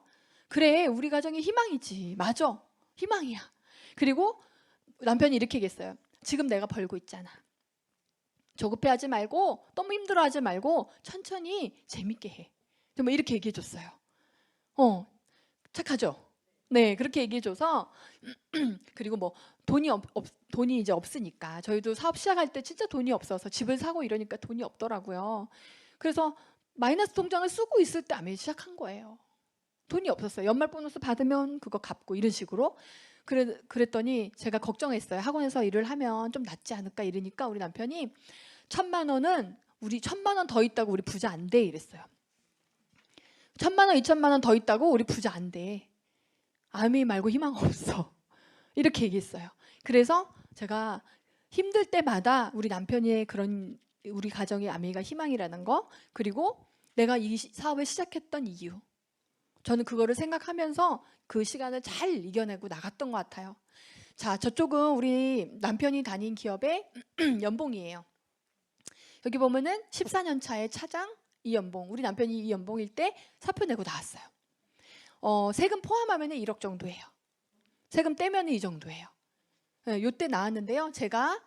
그래, 우리 가정이 희망이지. 맞아. 희망이야. 그리고 남편이 이렇게 얘기했어요. 지금 내가 벌고 있잖아. 조급해하지 말고 너무 힘들어하지 말고 천천히 재밌게 해. 뭐 이렇게 얘기해줬어요. 착하죠? 네, 그렇게 얘기해줘서 그리고 뭐 돈이 이제 없으니까 저희도 사업 시작할 때 진짜 돈이 없어서 집을 사고 이러니까 돈이 없더라고요. 그래서 마이너스 통장을 쓰고 있을 때 아메 시작한 거예요. 돈이 없었어요. 연말 보너스 받으면 그거 갚고 이런 식으로. 그랬더니 제가 걱정했어요. 학원에서 일을 하면 좀 낫지 않을까 이러니까 우리 남편이 1,000만 원은 우리 1,000만 원 더 있다고 우리 부자 안 돼 이랬어요. 1,000만 원, 2,000만 원 더 있다고 우리 부자 안 돼. 아미 말고 희망 없어. 이렇게 얘기했어요. 그래서 제가 힘들 때마다 우리 남편의 그런 우리 가정의 아미가 희망이라는 거, 그리고 내가 이 사업을 시작했던 이유, 저는 그거를 생각하면서 그 시간을 잘 이겨내고 나갔던 것 같아요. 자, 저쪽은 우리 남편이 다닌 기업의 연봉이에요. 여기 보면은 14년 차의 차장 이 연봉, 우리 남편이 이 연봉일 때 사표 내고 나왔어요. 세금 포함하면 1억 정도예요. 세금 떼면 이 정도예요. 요때 나왔는데요. 제가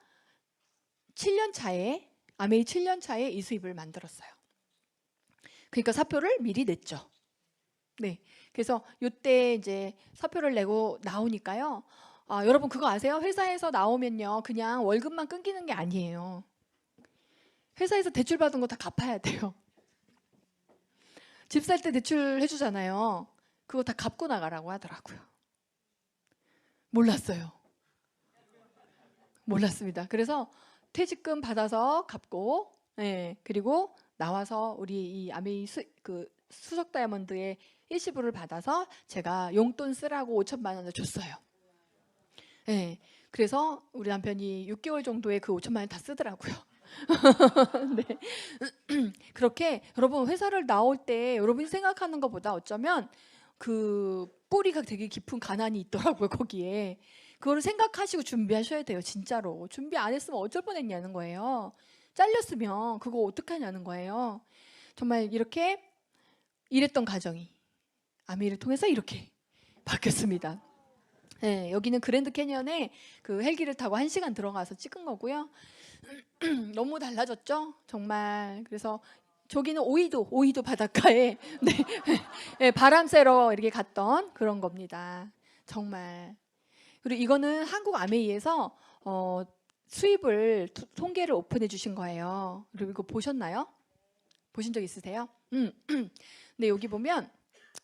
7년 차에 아메이 7년 차에 이 수입을 만들었어요. 그러니까 사표를 미리 냈죠. 네. 그래서 요때 이제 사표를 내고 나오니까요. 여러분 그거 아세요? 회사에서 나오면요. 그냥 월급만 끊기는 게 아니에요. 회사에서 대출 받은 거 다 갚아야 돼요. 집 살 때 대출 해주잖아요. 그거 다 갚고 나가라고 하더라고요. 몰랐어요. 몰랐습니다. 그래서 퇴직금 받아서 갚고, 네, 그리고 나와서 우리 이 아메이 수석 다이아몬드의 일시불을 받아서 제가 용돈 쓰라고 5천만 원을 줬어요. 네, 그래서 우리 남편이 6개월 정도에 그 5천만 원 다 쓰더라고요. 네. 그렇게 여러분 회사를 나올 때 여러분이 생각하는 것보다 어쩌면 그 뿌리가 되게 깊은 가난이 있더라고요 거기에. 그거를 생각하시고 준비하셔야 돼요. 진짜로 준비 안 했으면 어쩔 뻔했냐는 거예요. 잘렸으면 그거 어떡하냐는 거예요. 정말 이렇게 일했던 가정이 아미를 통해서 이렇게 바뀌었습니다. 네, 여기는 그랜드 캐니언에 그 헬기를 타고 1시간 들어가서 찍은 거고요. 너무 달라졌죠? 정말. 그래서 저기는 오이도 바닷가에 네, 네, 바람 쐬러 이렇게 갔던 그런 겁니다. 정말. 그리고 이거는 한국 아메이에서 수입을 통계를 오픈해 주신 거예요. 그리고 이거 보셨나요? 보신 적 있으세요? 네, 여기 보면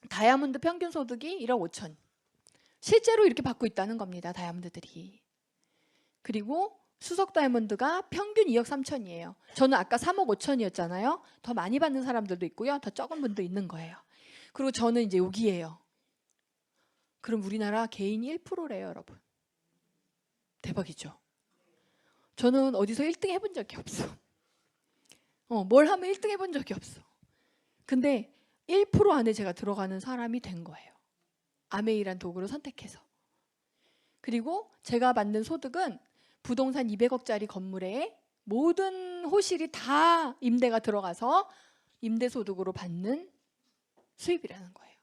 다이아몬드 평균 소득이 1억 5천. 실제로 이렇게 받고 있다는 겁니다. 다이아몬드들이. 그리고 수석 다이아몬드가 평균 2억 3천이에요. 저는 아까 3억 5천이었잖아요. 더 많이 받는 사람들도 있고요. 더 적은 분도 있는 거예요. 그리고 저는 이제 여기에요. 그럼 우리나라 개인이 1%래요, 여러분. 대박이죠. 저는 어디서 1등 해본 적이 없어. 뭘 하면 1등 해본 적이 없어. 근데 1% 안에 제가 들어가는 사람이 된 거예요. 아메이란 도구를 선택해서. 그리고 제가 받는 소득은 부동산 200억짜리 건물에 모든 호실이 다 임대가 들어가서 임대소득으로 받는 수입이라는 거예요.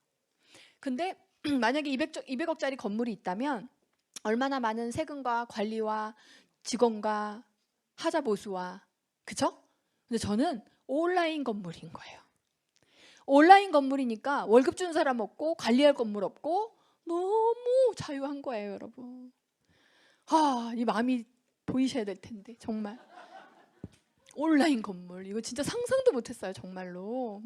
근데 만약에 200억짜리 건물이 있다면 얼마나 많은 세금과 관리와 직원과 하자 보수와, 그쵸? 근데 저는 온라인 건물인 거예요. 온라인 건물이니까 월급 주는 사람 없고 관리할 건물 없고 너무 자유한 거예요, 여러분. 이 마음이 보이셔야 될 텐데 정말. 온라인 건물 이거 진짜 상상도 못했어요, 정말로.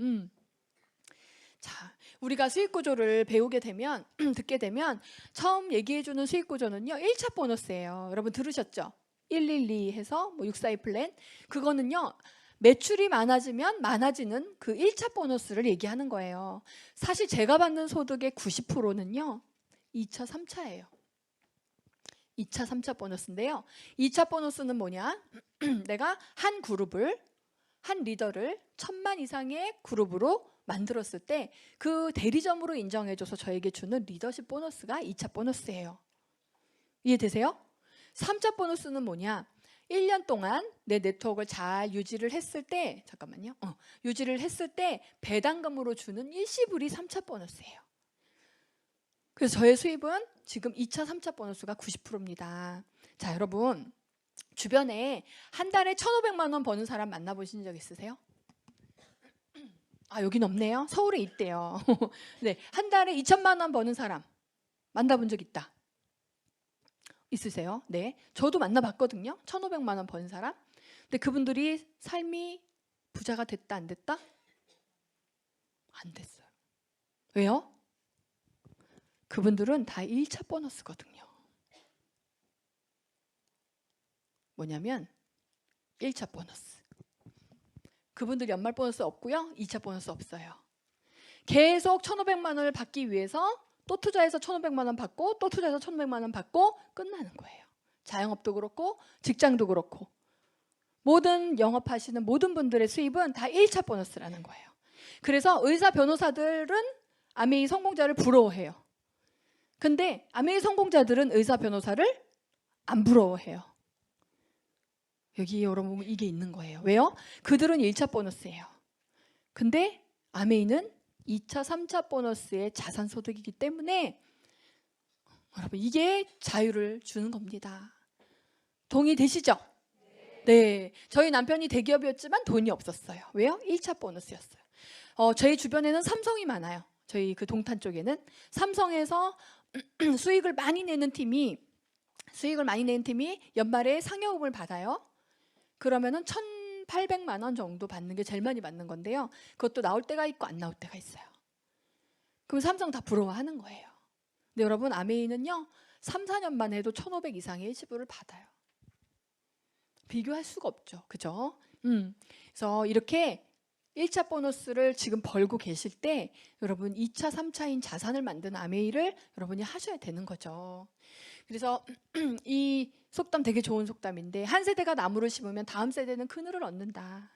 자, 우리가 수익 구조를 배우게 되면 듣게 되면 처음 얘기해주는 수익 구조는요 1차 보너스예요. 여러분 들으셨죠? 112 해서 뭐 642 플랜, 그거는요 매출이 많아지면 많아지는 그 1차 보너스를 얘기하는 거예요. 사실 제가 받는 소득의 90%는요 2차, 3차예요. 2차, 3차 보너스인데요. 2차 보너스는 뭐냐? 내가 한 그룹을, 한 리더를 1000만 이상의 그룹으로 만들었을 때 그 대리점으로 인정해줘서 저에게 주는 리더십 보너스가 2차 보너스예요. 이해되세요? 3차 보너스는 뭐냐? 1년 동안 내 네트워크를 잘 유지를 했을 때, 잠깐만요. 유지를 했을 때 배당금으로 주는 일시불이 3차 보너스예요. 그래서 저의 수입은 지금 2차, 3차 보너스가 90%입니다. 자, 여러분 주변에 한 달에 1,500만 원 버는 사람 만나보신 적 있으세요? 여긴 없네요. 서울에 있대요. 네, 한 달에 2천만 원 버는 사람 만나본 적 있다. 있으세요? 네, 저도 만나봤거든요. 1,500만 원 버는 사람. 근데 그분들이 삶이 부자가 됐다, 안 됐다? 안 됐어요. 왜요? 그분들은 다 1차 보너스거든요. 뭐냐면 1차 보너스. 그분들 연말 보너스 없고요. 2차 보너스 없어요. 계속 1,500만 원을 받기 위해서 또 투자해서 1,500만 원 받고 또 투자해서 1,500만 원 받고 끝나는 거예요. 자영업도 그렇고 직장도 그렇고 모든 영업하시는 모든 분들의 수입은 다 1차 보너스라는 거예요. 그래서 의사 변호사들은 아메이 성공자를 부러워해요. 근데 아메이 성공자들은 의사 변호사를 안 부러워해요. 여기 여러분 이게 있는 거예요. 왜요? 그들은 1차 보너스예요. 근데 아메이는 2차, 3차 보너스의 자산 소득이기 때문에 여러분 이게 자유를 주는 겁니다. 동의되시죠? 네. 저희 남편이 대기업이었지만 돈이 없었어요. 왜요? 1차 보너스였어요. 저희 주변에는 삼성이 많아요. 저희 그 동탄 쪽에는 삼성에서 수익을 많이 내는 팀이 연말에 상여금을 받아요. 그러면은 1,800만 원 정도 받는 게 제일 많이 받는 건데요. 그것도 나올 때가 있고 안 나올 때가 있어요. 그럼 삼성 다 부러워하는 거예요. 근데 여러분 아메이는요 3, 4년만 해도 1,500 이상의 일시불을 받아요. 비교할 수가 없죠. 그죠? 그래서 이렇게 1차 보너스를 지금 벌고 계실 때 여러분 2차, 3차인 자산을 만드는 아메이를 여러분이 하셔야 되는 거죠. 그래서 이 속담 되게 좋은 속담인데 한 세대가 나무를 심으면 다음 세대는 그늘을 얻는다.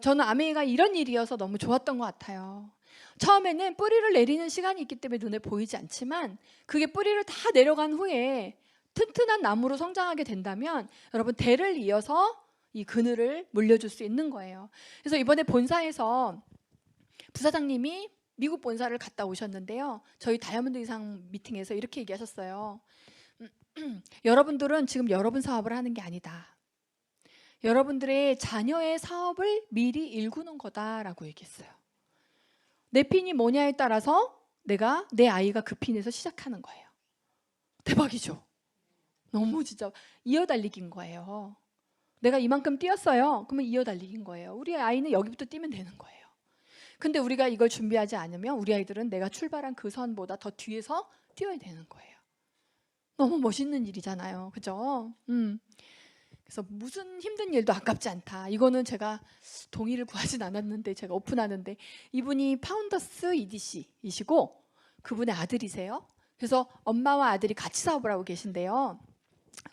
저는 아메이가 이런 일이어서 너무 좋았던 것 같아요. 처음에는 뿌리를 내리는 시간이 있기 때문에 눈에 보이지 않지만 그게 뿌리를 다 내려간 후에 튼튼한 나무로 성장하게 된다면 여러분 대를 이어서 이 그늘을 물려줄 수 있는 거예요. 그래서 이번에 본사에서 부사장님이 미국 본사를 갔다 오셨는데요. 저희 다이아몬드 이상 미팅에서 이렇게 얘기하셨어요. 여러분들은 지금 여러분 사업을 하는 게 아니다. 여러분들의 자녀의 사업을 미리 일구는 거다라고 얘기했어요. 내 핀이 뭐냐에 따라서 내가 내 아이가 그 핀에서 시작하는 거예요. 대박이죠? 너무 진짜 이어달리기인 거예요. 내가 이만큼 뛰었어요. 그러면 이어달리기인 거예요. 우리 아이는 여기부터 뛰면 되는 거예요. 근데 우리가 이걸 준비하지 않으면 우리 아이들은 내가 출발한 그 선보다 더 뒤에서 뛰어야 되는 거예요. 너무 멋있는 일이잖아요. 그죠? 그래서 무슨 힘든 일도 아깝지 않다. 이거는 제가 동의를 구하진 않았는데 제가 오픈하는데 이분이 파운더스 EDC이시고 그분의 아들이세요. 그래서 엄마와 아들이 같이 사업을 하고 계신데요.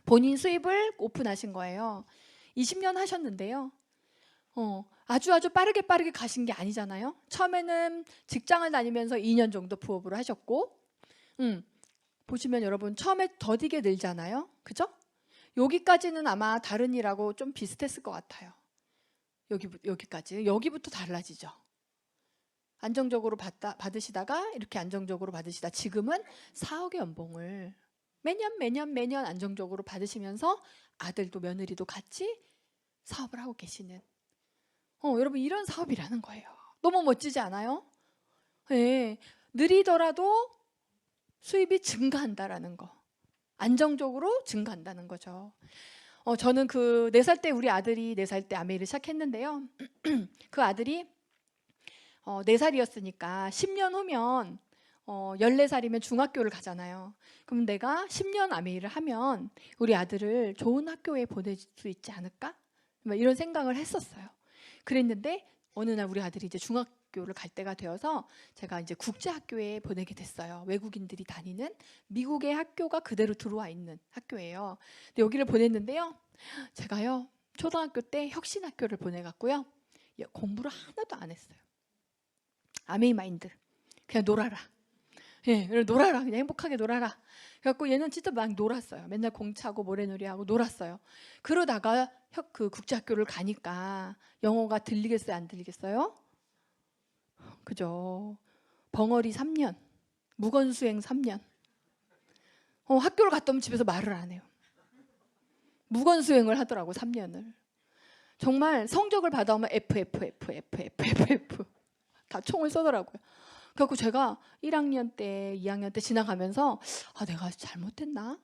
본인 수입을 오픈하신 거예요. 20년 하셨는데요. 아주 빠르게 가신 게 아니잖아요. 처음에는 직장을 다니면서 2년 정도 부업으로 하셨고, 보시면 여러분 처음에 더디게 늘잖아요. 그죠? 여기까지는 아마 다른 일하고 좀 비슷했을 것 같아요. 여기까지. 여기부터 달라지죠. 안정적으로 받으시다가 이렇게 안정적으로 받으시다 지금은 4억의 연봉을 매년 안정적으로 받으시면서 아들도 며느리도 같이 사업을 하고 계시는 여러분 이런 사업이라는 거예요. 너무 멋지지 않아요? 네, 느리더라도 수입이 증가한다라는 거, 안정적으로 증가한다는 거죠. 저는 그 4살 때 우리 아들이 4살 때 아메이를 시작했는데요. 그 아들이 4살이었으니까 10년 후면 14살이면 중학교를 가잖아요. 그럼 내가 10년 아메이를 하면 우리 아들을 좋은 학교에 보낼 수 있지 않을까? 이런 생각을 했었어요. 그랬는데 어느 날 우리 아들이 이제 중학교를 갈 때가 되어서 제가 이제 국제학교에 보내게 됐어요. 외국인들이 다니는 미국의 학교가 그대로 들어와 있는 학교예요. 근데 여기를 보냈는데요. 제가요 초등학교 때 혁신학교를 보내갔고요. 공부를 하나도 안 했어요. 아메이 마인드. 그냥 놀아라. 예, 놀아라. 그냥 행복하게 놀아라. 그래갖고 얘는 진짜 막 놀았어요. 맨날 공차고 모래놀이하고 놀았어요. 그러다가 그 국제학교를 가니까 영어가 들리겠어요? 안 들리겠어요? 그죠. 벙어리 3년, 무건수행 3년. 학교를 갔다 오면 집에서 말을 안 해요. 무건수행을 하더라고 3년을. 정말 성적을 받아오면 F 다 총을 쏘더라고요. 그래서 제가 1학년 때, 2학년 때 지나가면서 내가 잘못했나?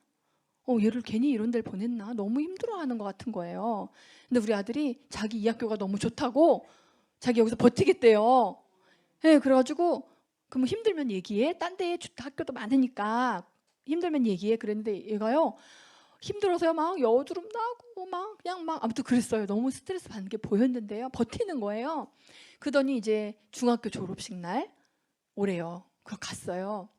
얘를 괜히 이런 데를 보냈나? 너무 힘들어하는 것 같은 거예요. 근데 우리 아들이 자기 이 학교가 너무 좋다고 자기 여기서 버티겠대요. 네, 그래가지고 그럼 힘들면 얘기해. 딴 데 학교도 많으니까 힘들면 얘기해. 그랬는데 얘가요. 힘들어서요 막 여드름 나고 막 그냥 막 아무튼 그랬어요. 너무 스트레스 받는 게 보였는데요. 버티는 거예요. 그러더니 이제 중학교 졸업식 날 오래요. 그걸 갔어요.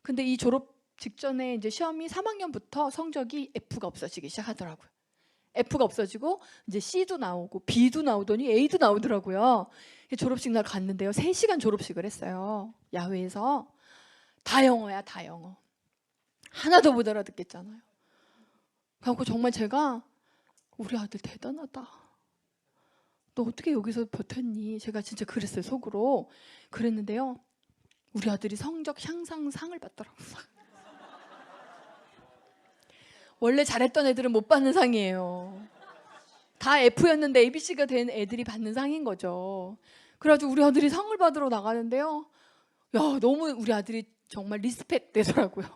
근데 이 졸업 직전에 이제 시험이 3학년부터 성적이 F가 없어지기 시작하더라고요. F가 없어지고 이제 C도 나오고 B도 나오더니 A도 나오더라고요. 졸업식 날 갔는데요. 3시간 졸업식을 했어요. 야외에서. 다 영어야, 다 영어. 하나도 못 알아듣겠잖아요. 그래서 정말 제가 우리 아들 대단하다. 너 어떻게 여기서 버텼니? 제가 진짜 그랬어요, 속으로. 그랬는데요. 우리 아들이 성적 향상상을 받더라고요. 원래 잘했던 애들은 못 받는 상이에요. 다 F였는데 ABC가 된 애들이 받는 상인 거죠. 그래가지고 우리 아들이 상을 받으러 나가는데요. 야, 너무 우리 아들이 정말 리스펙 되더라고요.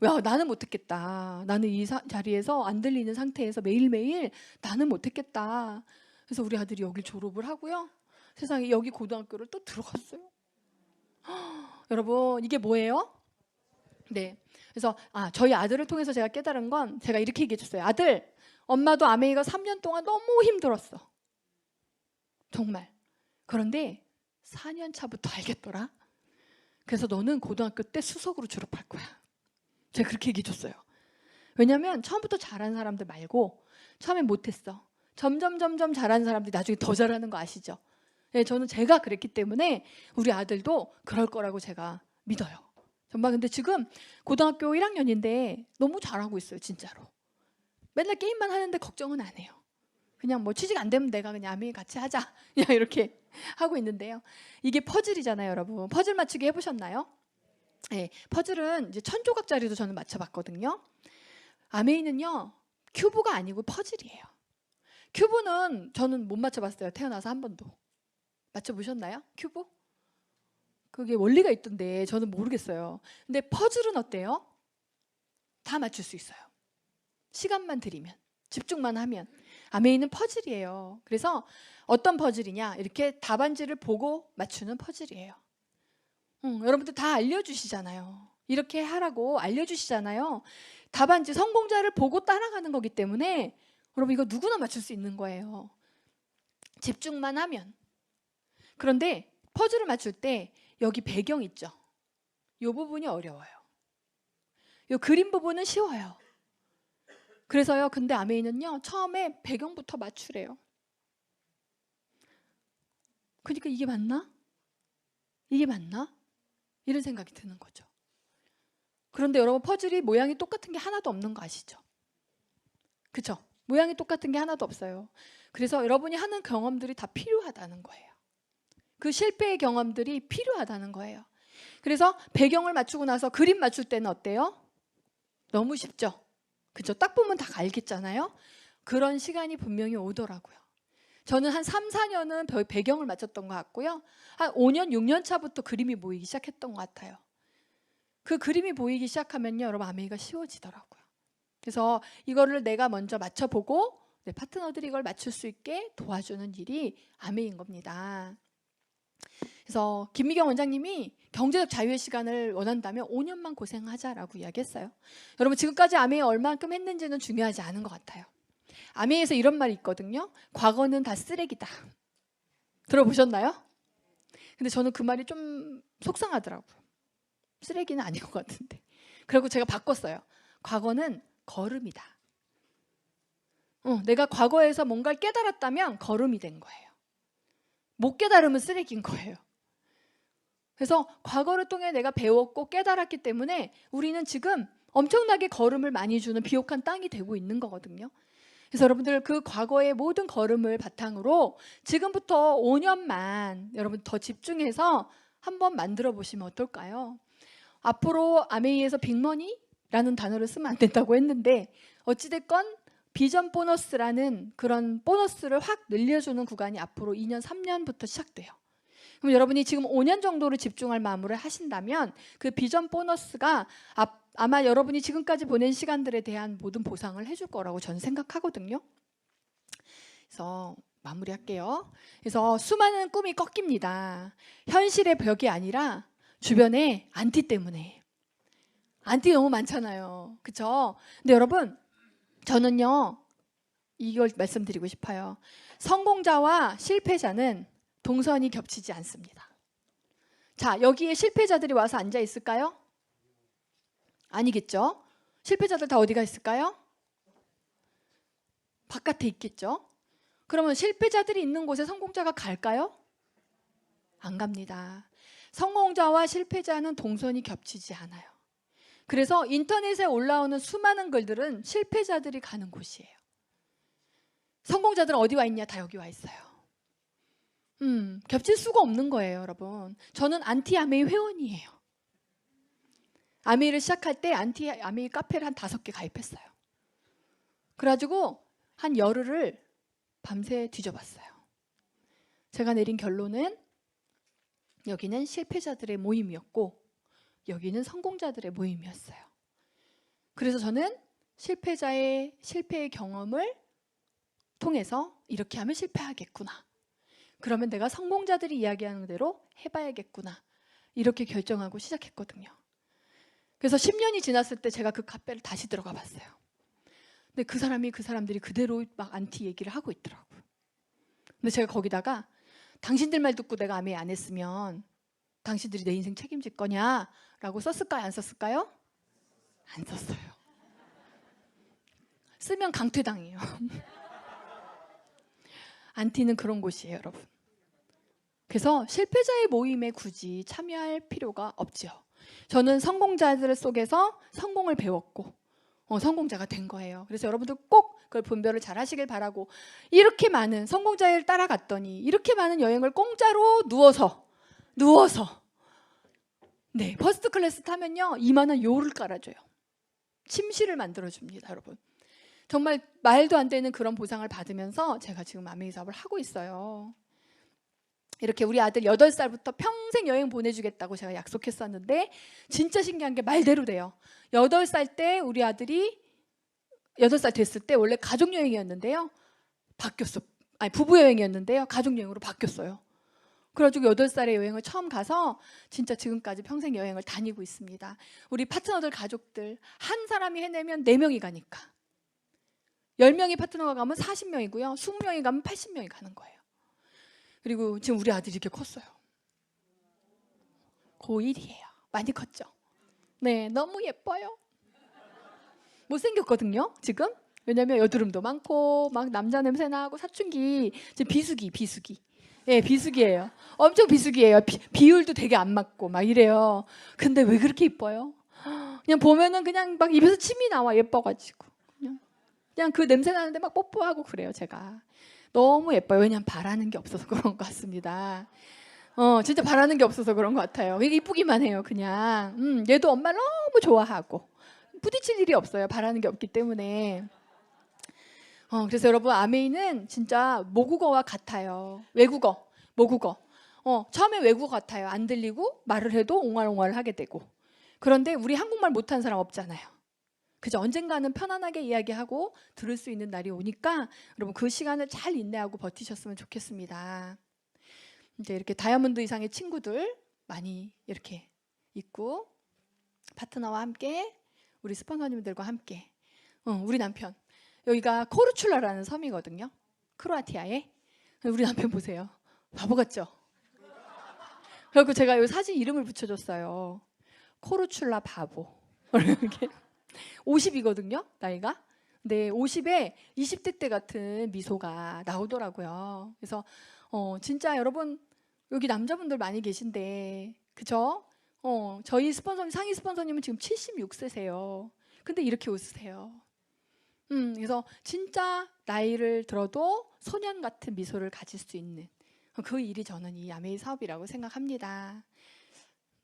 야, 나는 못했겠다. 나는 이 자리에서 안 들리는 상태에서 매일매일 나는 못했겠다. 그래서 우리 아들이 여기 졸업을 하고요. 세상에 여기 고등학교를 또 들어갔어요. 여러분 이게 뭐예요? 네. 그래서 저희 아들을 통해서 제가 깨달은 건 제가 이렇게 얘기해 줬어요. 아들, 엄마도 아메이가 3년 동안 너무 힘들었어. 정말. 그런데 4년 차부터 알겠더라. 그래서 너는 고등학교 때 수석으로 졸업할 거야. 제가 그렇게 얘기해 줬어요. 왜냐면 처음부터 잘하는 사람들 말고 처음에 못했어. 점점 잘하는 사람들이 나중에 더 잘하는 거 아시죠? 네, 저는 제가 그랬기 때문에 우리 아들도 그럴 거라고 제가 믿어요. 정말 근데 지금 고등학교 1학년인데 너무 잘하고 있어요. 진짜로. 맨날 게임만 하는데 걱정은 안 해요. 그냥 뭐 취직 안 되면 내가 그냥 아미 같이 하자. 그냥 이렇게 하고 있는데요. 이게 퍼즐이잖아요, 여러분. 퍼즐 맞추기 해보셨나요? 네, 퍼즐은 이제 1000조각짜리도 저는 맞춰봤거든요. 아메이는요 큐브가 아니고 퍼즐이에요. 큐브는 저는 못 맞춰봤어요. 태어나서 한 번도. 맞춰보셨나요? 큐브? 그게 원리가 있던데 저는 모르겠어요. 근데 퍼즐은 어때요? 다 맞출 수 있어요. 시간만 들이면, 집중만 하면. 아메이는 퍼즐이에요. 그래서 어떤 퍼즐이냐, 이렇게 답안지를 보고 맞추는 퍼즐이에요. 여러분들 다 알려주시잖아요. 이렇게 하라고 알려주시잖아요. 답안지 성공자를 보고 따라가는 거기 때문에 여러분 이거 누구나 맞출 수 있는 거예요. 집중만 하면. 그런데 퍼즐을 맞출 때 여기 배경 있죠. 이 부분이 어려워요. 이 그림 부분은 쉬워요. 그래서요, 근데 아메이는요, 처음에 배경부터 맞추래요. 그러니까 이게 맞나? 이게 맞나? 이런 생각이 드는 거죠. 그런데 여러분, 퍼즐이 모양이 똑같은 게 하나도 없는 거 아시죠? 그쵸? 모양이 똑같은 게 하나도 없어요. 그래서 여러분이 하는 경험들이 다 필요하다는 거예요. 그 실패의 경험들이 필요하다는 거예요. 그래서 배경을 맞추고 나서 그림 맞출 때는 어때요? 너무 쉽죠? 그죠? 딱 보면 다 알겠잖아요? 그런 시간이 분명히 오더라고요. 저는 한 3, 4년은 배경을 맞췄던 것 같고요. 한 5년, 6년 차부터 그림이 보이기 시작했던 것 같아요. 그 그림이 보이기 시작하면요, 여러분, 아메이가 쉬워지더라고요. 그래서 이거를 내가 먼저 맞춰보고 내 파트너들이 이걸 맞출 수 있게 도와주는 일이 아메이인 겁니다. 그래서 김미경 원장님이 경제적 자유의 시간을 원한다면 5년만 고생하자라고 이야기했어요. 여러분, 지금까지 아메이 얼만큼 했는지는 중요하지 않은 것 같아요. 아메이에서 이런 말이 있거든요. 과거는 다 쓰레기다. 들어보셨나요? 근데 저는 그 말이 좀 속상하더라고요. 쓰레기는 아닌 것 같은데. 그리고 제가 바꿨어요. 과거는 걸음이다. 내가 과거에서 뭔가를 깨달았다면 걸음이 된 거예요. 못 깨달으면 쓰레기인 거예요. 그래서 과거를 통해 내가 배웠고 깨달았기 때문에 우리는 지금 엄청나게 걸음을 많이 주는 비옥한 땅이 되고 있는 거거든요. 그래서 여러분들, 그 과거의 모든 걸음을 바탕으로 지금부터 5년만 여러분 더 집중해서 한번 만들어 보시면 어떨까요? 앞으로 아메이에서 빅머니라는 단어를 쓰면 안 된다고 했는데, 어찌됐건 비전 보너스라는 그런 보너스를 확 늘려주는 구간이 앞으로 2년, 3년부터 시작돼요. 그럼 여러분이 지금 5년 정도를 집중할 마음을 하신다면 그 비전 보너스가 아마 여러분이 지금까지 보낸 시간들에 대한 모든 보상을 해줄 거라고 저는 생각하거든요. 그래서 마무리할게요. 그래서 수많은 꿈이 꺾입니다. 현실의 벽이 아니라 주변에 안티 때문에. 안티 너무 많잖아요. 그렇죠? 근데 여러분, 저는요, 이걸 말씀드리고 싶어요. 성공자와 실패자는 동선이 겹치지 않습니다. 자, 여기에 실패자들이 와서 앉아 있을까요? 아니겠죠? 실패자들 다 어디가 있을까요? 바깥에 있겠죠? 그러면 실패자들이 있는 곳에 성공자가 갈까요? 안 갑니다. 성공자와 실패자는 동선이 겹치지 않아요. 그래서 인터넷에 올라오는 수많은 글들은 실패자들이 가는 곳이에요. 성공자들은 어디 와 있냐? 다 여기 와 있어요. 겹칠 수가 없는 거예요, 여러분. 저는 안티 아메이 회원이에요. 아메이를 시작할 때 안티 아메이 카페를 한 5개 가입했어요. 그래가지고 한 열흘을 밤새 뒤져봤어요. 제가 내린 결론은 여기는 실패자들의 모임이었고 여기는 성공자들의 모임이었어요. 그래서 저는 실패자의 실패의 경험을 통해서 이렇게 하면 실패하겠구나. 그러면 내가 성공자들이 이야기하는 대로 해봐야겠구나. 이렇게 결정하고 시작했거든요. 그래서 10년이 지났을 때 제가 그 카페를 다시 들어가 봤어요. 근데 그 사람들이 그대로 막 안티 얘기를 하고 있더라고요. 근데 제가 거기다가 당신들 말 듣고 내가 아메이 안 했으면 당신들이 내 인생 책임질 거냐? 라고 썼을까요? 안 썼을까요? 안 썼어요. 쓰면 강퇴당해요. 안티는 그런 곳이에요, 여러분. 그래서 실패자의 모임에 굳이 참여할 필요가 없죠. 저는 성공자들 속에서 성공을 배웠고 성공자가 된 거예요. 그래서 여러분들 꼭 그걸 분별을 잘 하시길 바라고, 이렇게 많은 성공자를 따라갔더니 이렇게 많은 여행을 공짜로 누워서 네, 퍼스트 클래스 타면요 2만 원 요를 깔아줘요. 침실을 만들어줍니다, 여러분. 정말 말도 안 되는 그런 보상을 받으면서 제가 지금 아메이 사업을 하고 있어요. 이렇게 우리 아들 8살부터 평생 여행 보내주겠다고 제가 약속했었는데 진짜 신기한 게 말대로 돼요. 8살 때 우리 아들이 8살 됐을 때 원래 가족여행이었는데요. 부부여행이었는데요. 가족여행으로 바뀌었어요. 그래가지고 8살에 여행을 처음 가서 진짜 지금까지 평생 여행을 다니고 있습니다. 우리 파트너들 가족들 한 사람이 해내면 4명이 가니까 10명이 파트너가 가면 40명이고요. 20명이 가면 80명이 가는 거예요. 그리고 지금 우리 아들이 이렇게 컸어요. 고1이에요. 많이 컸죠? 네, 너무 예뻐요. 못생겼거든요, 지금? 왜냐면 여드름도 많고 막 남자 냄새 나고 사춘기 이제 비수기. 예, 비수기예요. 엄청 비수기예요. 비율도 되게 안 맞고 막 이래요. 근데 왜 그렇게 이뻐요? 그냥 보면은 그냥 막 입에서 침이 나와 예뻐가지고 그냥 그 냄새 나는데 막 뽀뽀하고 그래요. 제가 너무 예뻐요. 왜냐면 바라는 게 없어서 그런 것 같습니다. 진짜 바라는 게 없어서 그런 것 같아요. 이게 이쁘기만 해요. 그냥 얘도 엄마를 너무 좋아하고 부딪힐 일이 없어요. 바라는 게 없기 때문에. 그래서 여러분 아메이는 진짜 모국어와 같아요. 외국어, 모국어. 처음에 외국어 같아요. 안 들리고 말을 해도 옹알옹알 하게 되고. 그런데 우리 한국말 못하는 사람 없잖아요. 그죠? 언젠가는 편안하게 이야기하고 들을 수 있는 날이 오니까 여러분 그 시간을 잘 인내하고 버티셨으면 좋겠습니다. 이제 이렇게 다이아몬드 이상의 친구들 많이 이렇게 있고 파트너와 함께 우리 스폰서님들과 함께 우리 남편 여기가 코르출라라는 섬이거든요. 크로아티아에. 우리 남편 보세요. 바보 같죠? 그리고 제가 이 사진 이름을 붙여줬어요. 코르출라 바보. 이렇게 50이거든요. 나이가. 근데 50에 20대 때 같은 미소가 나오더라고요. 그래서 진짜 여러분 여기 남자분들 많이 계신데 그죠? 저희 스폰서님 상위 스폰서님은 지금 76세세요. 근데 이렇게 웃으세요. 그래서 진짜 나이를 들어도 소년 같은 미소를 가질 수 있는 그 일이 저는 이 아메이 사업이라고 생각합니다.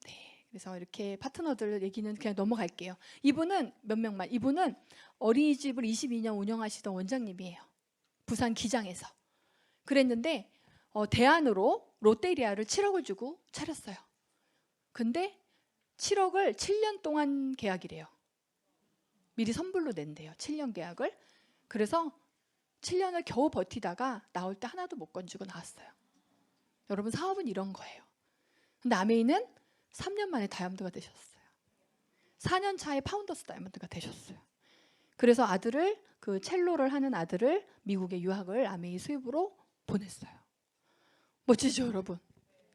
네, 그래서 이렇게 파트너들 얘기는 그냥 넘어갈게요. 이분은 몇 명만. 이분은 어린이집을 22년 운영하시던 원장님이에요. 부산 기장에서. 그랬는데 대안으로 롯데리아를 7억을 주고 차렸어요. 근데 7억을 7년 동안 계약이래요. 미리 선불로 낸대요. 7년 계약을. 그래서 7년을 겨우 버티다가 나올 때 하나도 못 건지고 나왔어요. 여러분 사업은 이런 거예요. 근데 아메이는 3년 만에 다이아몬드가 되셨어요. 4년 차에 파운더스 다이아몬드가 되셨어요. 그래서 아들을 그 첼로를 하는 아들을 미국에 유학을 아메이 수입으로 보냈어요. 멋지죠 여러분?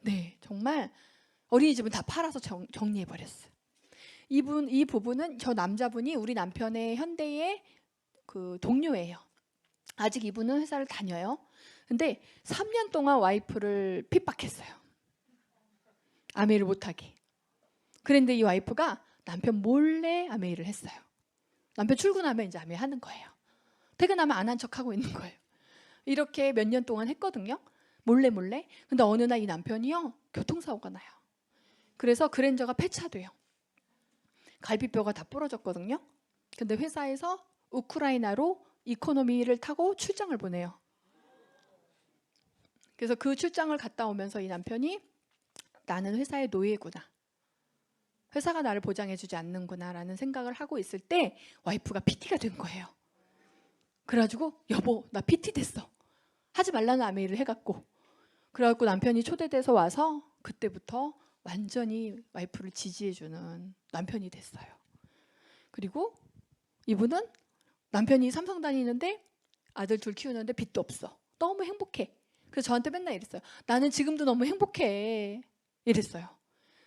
네, 정말 어린이집은 다 팔아서 정리해버렸어요. 이 부부는 저 남자분이 우리 남편의 현대의 그 동료예요. 아직 이분은 회사를 다녀요. 근데 3년 동안 와이프를 핍박했어요. 아메이를 못하게. 그런데 이 와이프가 남편 몰래 아메이를 했어요. 남편 출근하면 이제 아메이 하는 거예요. 퇴근하면 안 한 척하고 있는 거예요. 이렇게 몇 년 동안 했거든요. 몰래. 근데 어느 날 이 남편이요. 교통사고가 나요. 그래서 그랜저가 폐차돼요. 갈비뼈가 다 부러졌거든요. 근데 회사에서 우크라이나로 이코노미를 타고 출장을 보내요. 그래서 그 출장을 갔다 오면서 이 남편이 나는 회사의 노예구나. 회사가 나를 보장해주지 않는구나 라는 생각을 하고 있을 때 와이프가 PT가 된 거예요. 그래가지고 여보 나 PT 됐어. 하지 말라는 아메이를 해갖고 그래갖고 남편이 초대돼서 와서 그때부터 완전히 와이프를 지지해주는 남편이 됐어요. 그리고 이분은 남편이 삼성 다니는데 아들 둘 키우는데 빚도 없어. 너무 행복해. 그래서 저한테 맨날 이랬어요. 나는 지금도 너무 행복해. 이랬어요.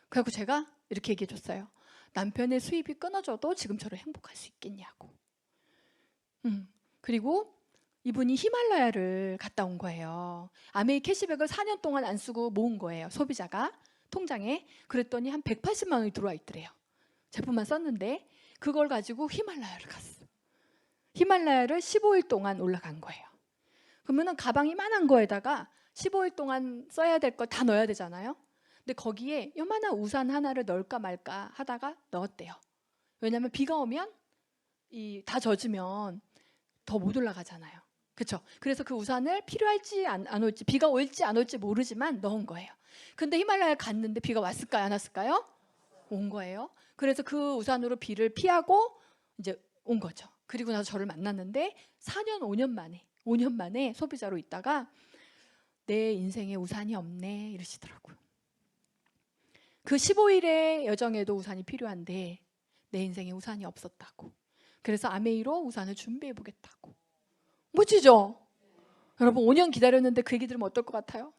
그래서 제가 이렇게 얘기해 줬어요. 남편의 수입이 끊어져도 지금처럼 행복할 수 있겠냐고. 그리고 이분이 히말라야를 갔다 온 거예요. 아메이 캐시백을 4년 동안 안 쓰고 모은 거예요. 소비자가 통장에. 그랬더니 한 180만 원이 들어와 있더래요. 제품만 썼는데 그걸 가지고 히말라야를 갔어. 히말라야를 15일 동안 올라간 거예요. 그러면은 가방 이만한 거에다가 15일 동안 써야 될 거 다 넣어야 되잖아요. 근데 거기에 요만한 우산 하나를 넣을까 말까 하다가 넣었대요. 왜냐하면 비가 오면 다 젖으면 더 못 올라가잖아요. 그렇죠? 그래서 그 우산을 필요할지 안 올지, 비가 올지 안 올지 모르지만 넣은 거예요. 근데 히말라야 갔는데 비가 왔을까요? 안 왔을까요? 온 거예요. 그래서 그 우산으로 비를 피하고 이제 온 거죠. 그리고 나서 저를 만났는데 4년, 5년 만에 소비자로 있다가 내 인생에 우산이 없네 이러시더라고요. 그 15일의 여정에도 우산이 필요한데 내 인생에 우산이 없었다고. 그래서 아메이로 우산을 준비해 보겠다고. 멋지죠? 여러분 5년 기다렸는데 그 얘기 들으면 어떨 것 같아요?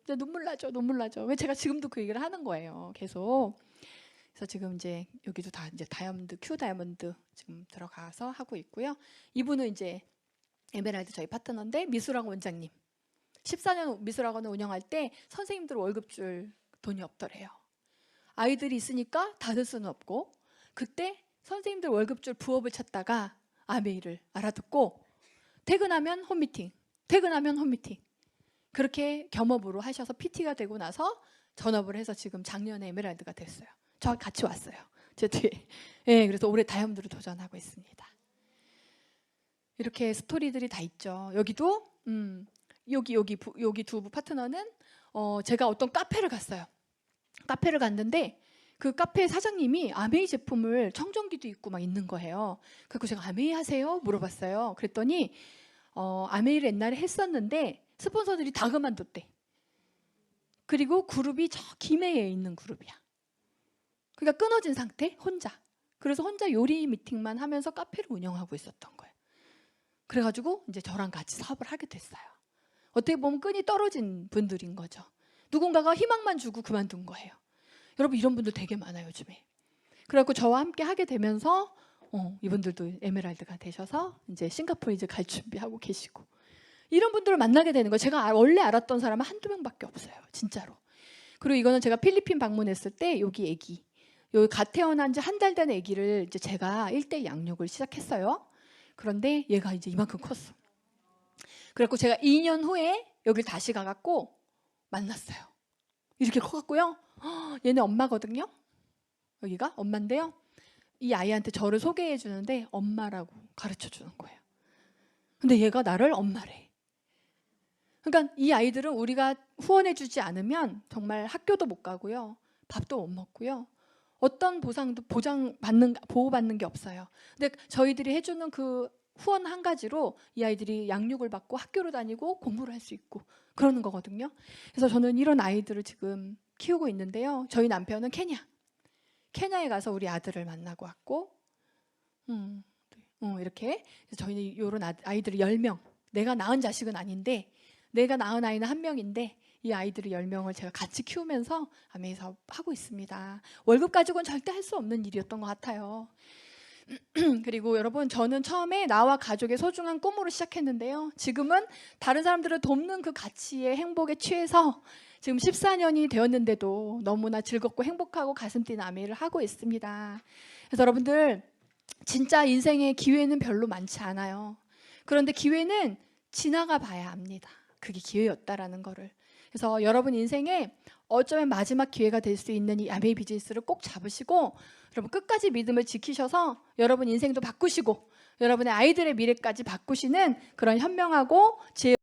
눈물 나죠. 왜 제가 지금도 그 얘기를 하는 거예요. 계속. 그래서 지금 이제 여기도 다 이제 다이아몬드, 큐 다이아몬드 지금 들어가서 하고 있고요. 이분은 이제 에메랄드 저희 파트너인데 미술학원 원장님. 14년 미술학원을 운영할 때 선생님들 월급 줄 돈이 없더래요. 아이들이 있으니까 다 쓸 수는 없고, 그때 선생님들 월급 줄 부업을 찾다가 아메이를 알아듣고 퇴근하면 홈미팅, 퇴근하면 홈미팅, 그렇게 겸업으로 하셔서 PT가 되고 나서 전업을 해서 지금 작년에 에메랄드가 됐어요. 저 같이 왔어요, 제 뒤에. 네, 그래서 올해 다이아몬드로 도전하고 있습니다. 이렇게 스토리들이 다 있죠. 여기도 여기 두 파트너는 제가 어떤 카페를 갔어요. 카페를 갔는데 그 카페 사장님이 아메이 제품을 청정기도 있고 막 있는 거예요. 그래서 제가 아메이 하세요? 물어봤어요. 그랬더니 아메이를 옛날에 했었는데 스폰서들이 다 그만뒀대. 그리고 그룹이 저 김해에 있는 그룹이야. 그러니까 끊어진 상태, 혼자. 그래서 혼자 요리 미팅만 하면서 카페를 운영하고 있었던 거예요. 그래가지고 이제 저랑 같이 사업을 하게 됐어요. 어떻게 보면 끈이 떨어진 분들인 거죠. 누군가가 희망만 주고 그만둔 거예요. 여러분 이런 분들 되게 많아요, 요즘에. 그래갖고 저와 함께 하게 되면서 이분들도 에메랄드가 되셔서 이제 싱가포르 이제 갈 준비하고 계시고, 이런 분들을 만나게 되는 거예요. 제가 원래 알았던 사람은 한두 명밖에 없어요, 진짜로. 그리고 이거는 제가 필리핀 방문했을 때 여기 애기, 여기 갓 태어난 지 한 달 된 애기를 이제 제가 1대 양육을 시작했어요. 그런데 얘가 이제 이만큼 컸어. 그래갖고 제가 2년 후에 여길 다시 가갖고 만났어요. 이렇게 커갖고요. 얘네 엄마거든요. 여기가 엄마인데요. 이 아이한테 저를 소개해 주는데 엄마라고 가르쳐 주는 거예요. 근데 얘가 나를 엄마래. 그러니까 이 아이들은 우리가 후원해 주지 않으면 정말 학교도 못 가고요. 밥도 못 먹고요. 어떤 보상도 보호받는 게 없어요. 근데 저희들이 해주는 그 후원 한 가지로 이 아이들이 양육을 받고 학교를 다니고 공부를 할 수 있고 그러는 거거든요. 그래서 저는 이런 아이들을 지금 키우고 있는데요. 저희 남편은 케냐에 가서 우리 아들을 만나고 왔고, 이렇게 저희는 이런 아이들을 10명, 내가 낳은 자식은 아닌데 내가 낳은 아이는 1명인데 이 아이들을 10명을 제가 같이 키우면서 아메이 사업 하고 있습니다. 월급 가지고는 절대 할 수 없는 일이었던 것 같아요. 그리고 여러분, 저는 처음에 나와 가족의 소중한 꿈으로 시작했는데요. 지금은 다른 사람들을 돕는 그 가치의 행복에 취해서 지금 14년이 되었는데도 너무나 즐겁고 행복하고 가슴 뛰는 아메이를 하고 있습니다. 그래서 여러분들, 진짜 인생에 기회는 별로 많지 않아요. 그런데 기회는 지나가 봐야 압니다. 그게 기회였다라는 거를. 그래서 여러분 인생에 어쩌면 마지막 기회가 될 수 있는 이 아메이 비즈니스를 꼭 잡으시고, 여러분 끝까지 믿음을 지키셔서 여러분 인생도 바꾸시고 여러분의 아이들의 미래까지 바꾸시는 그런 현명하고 지혜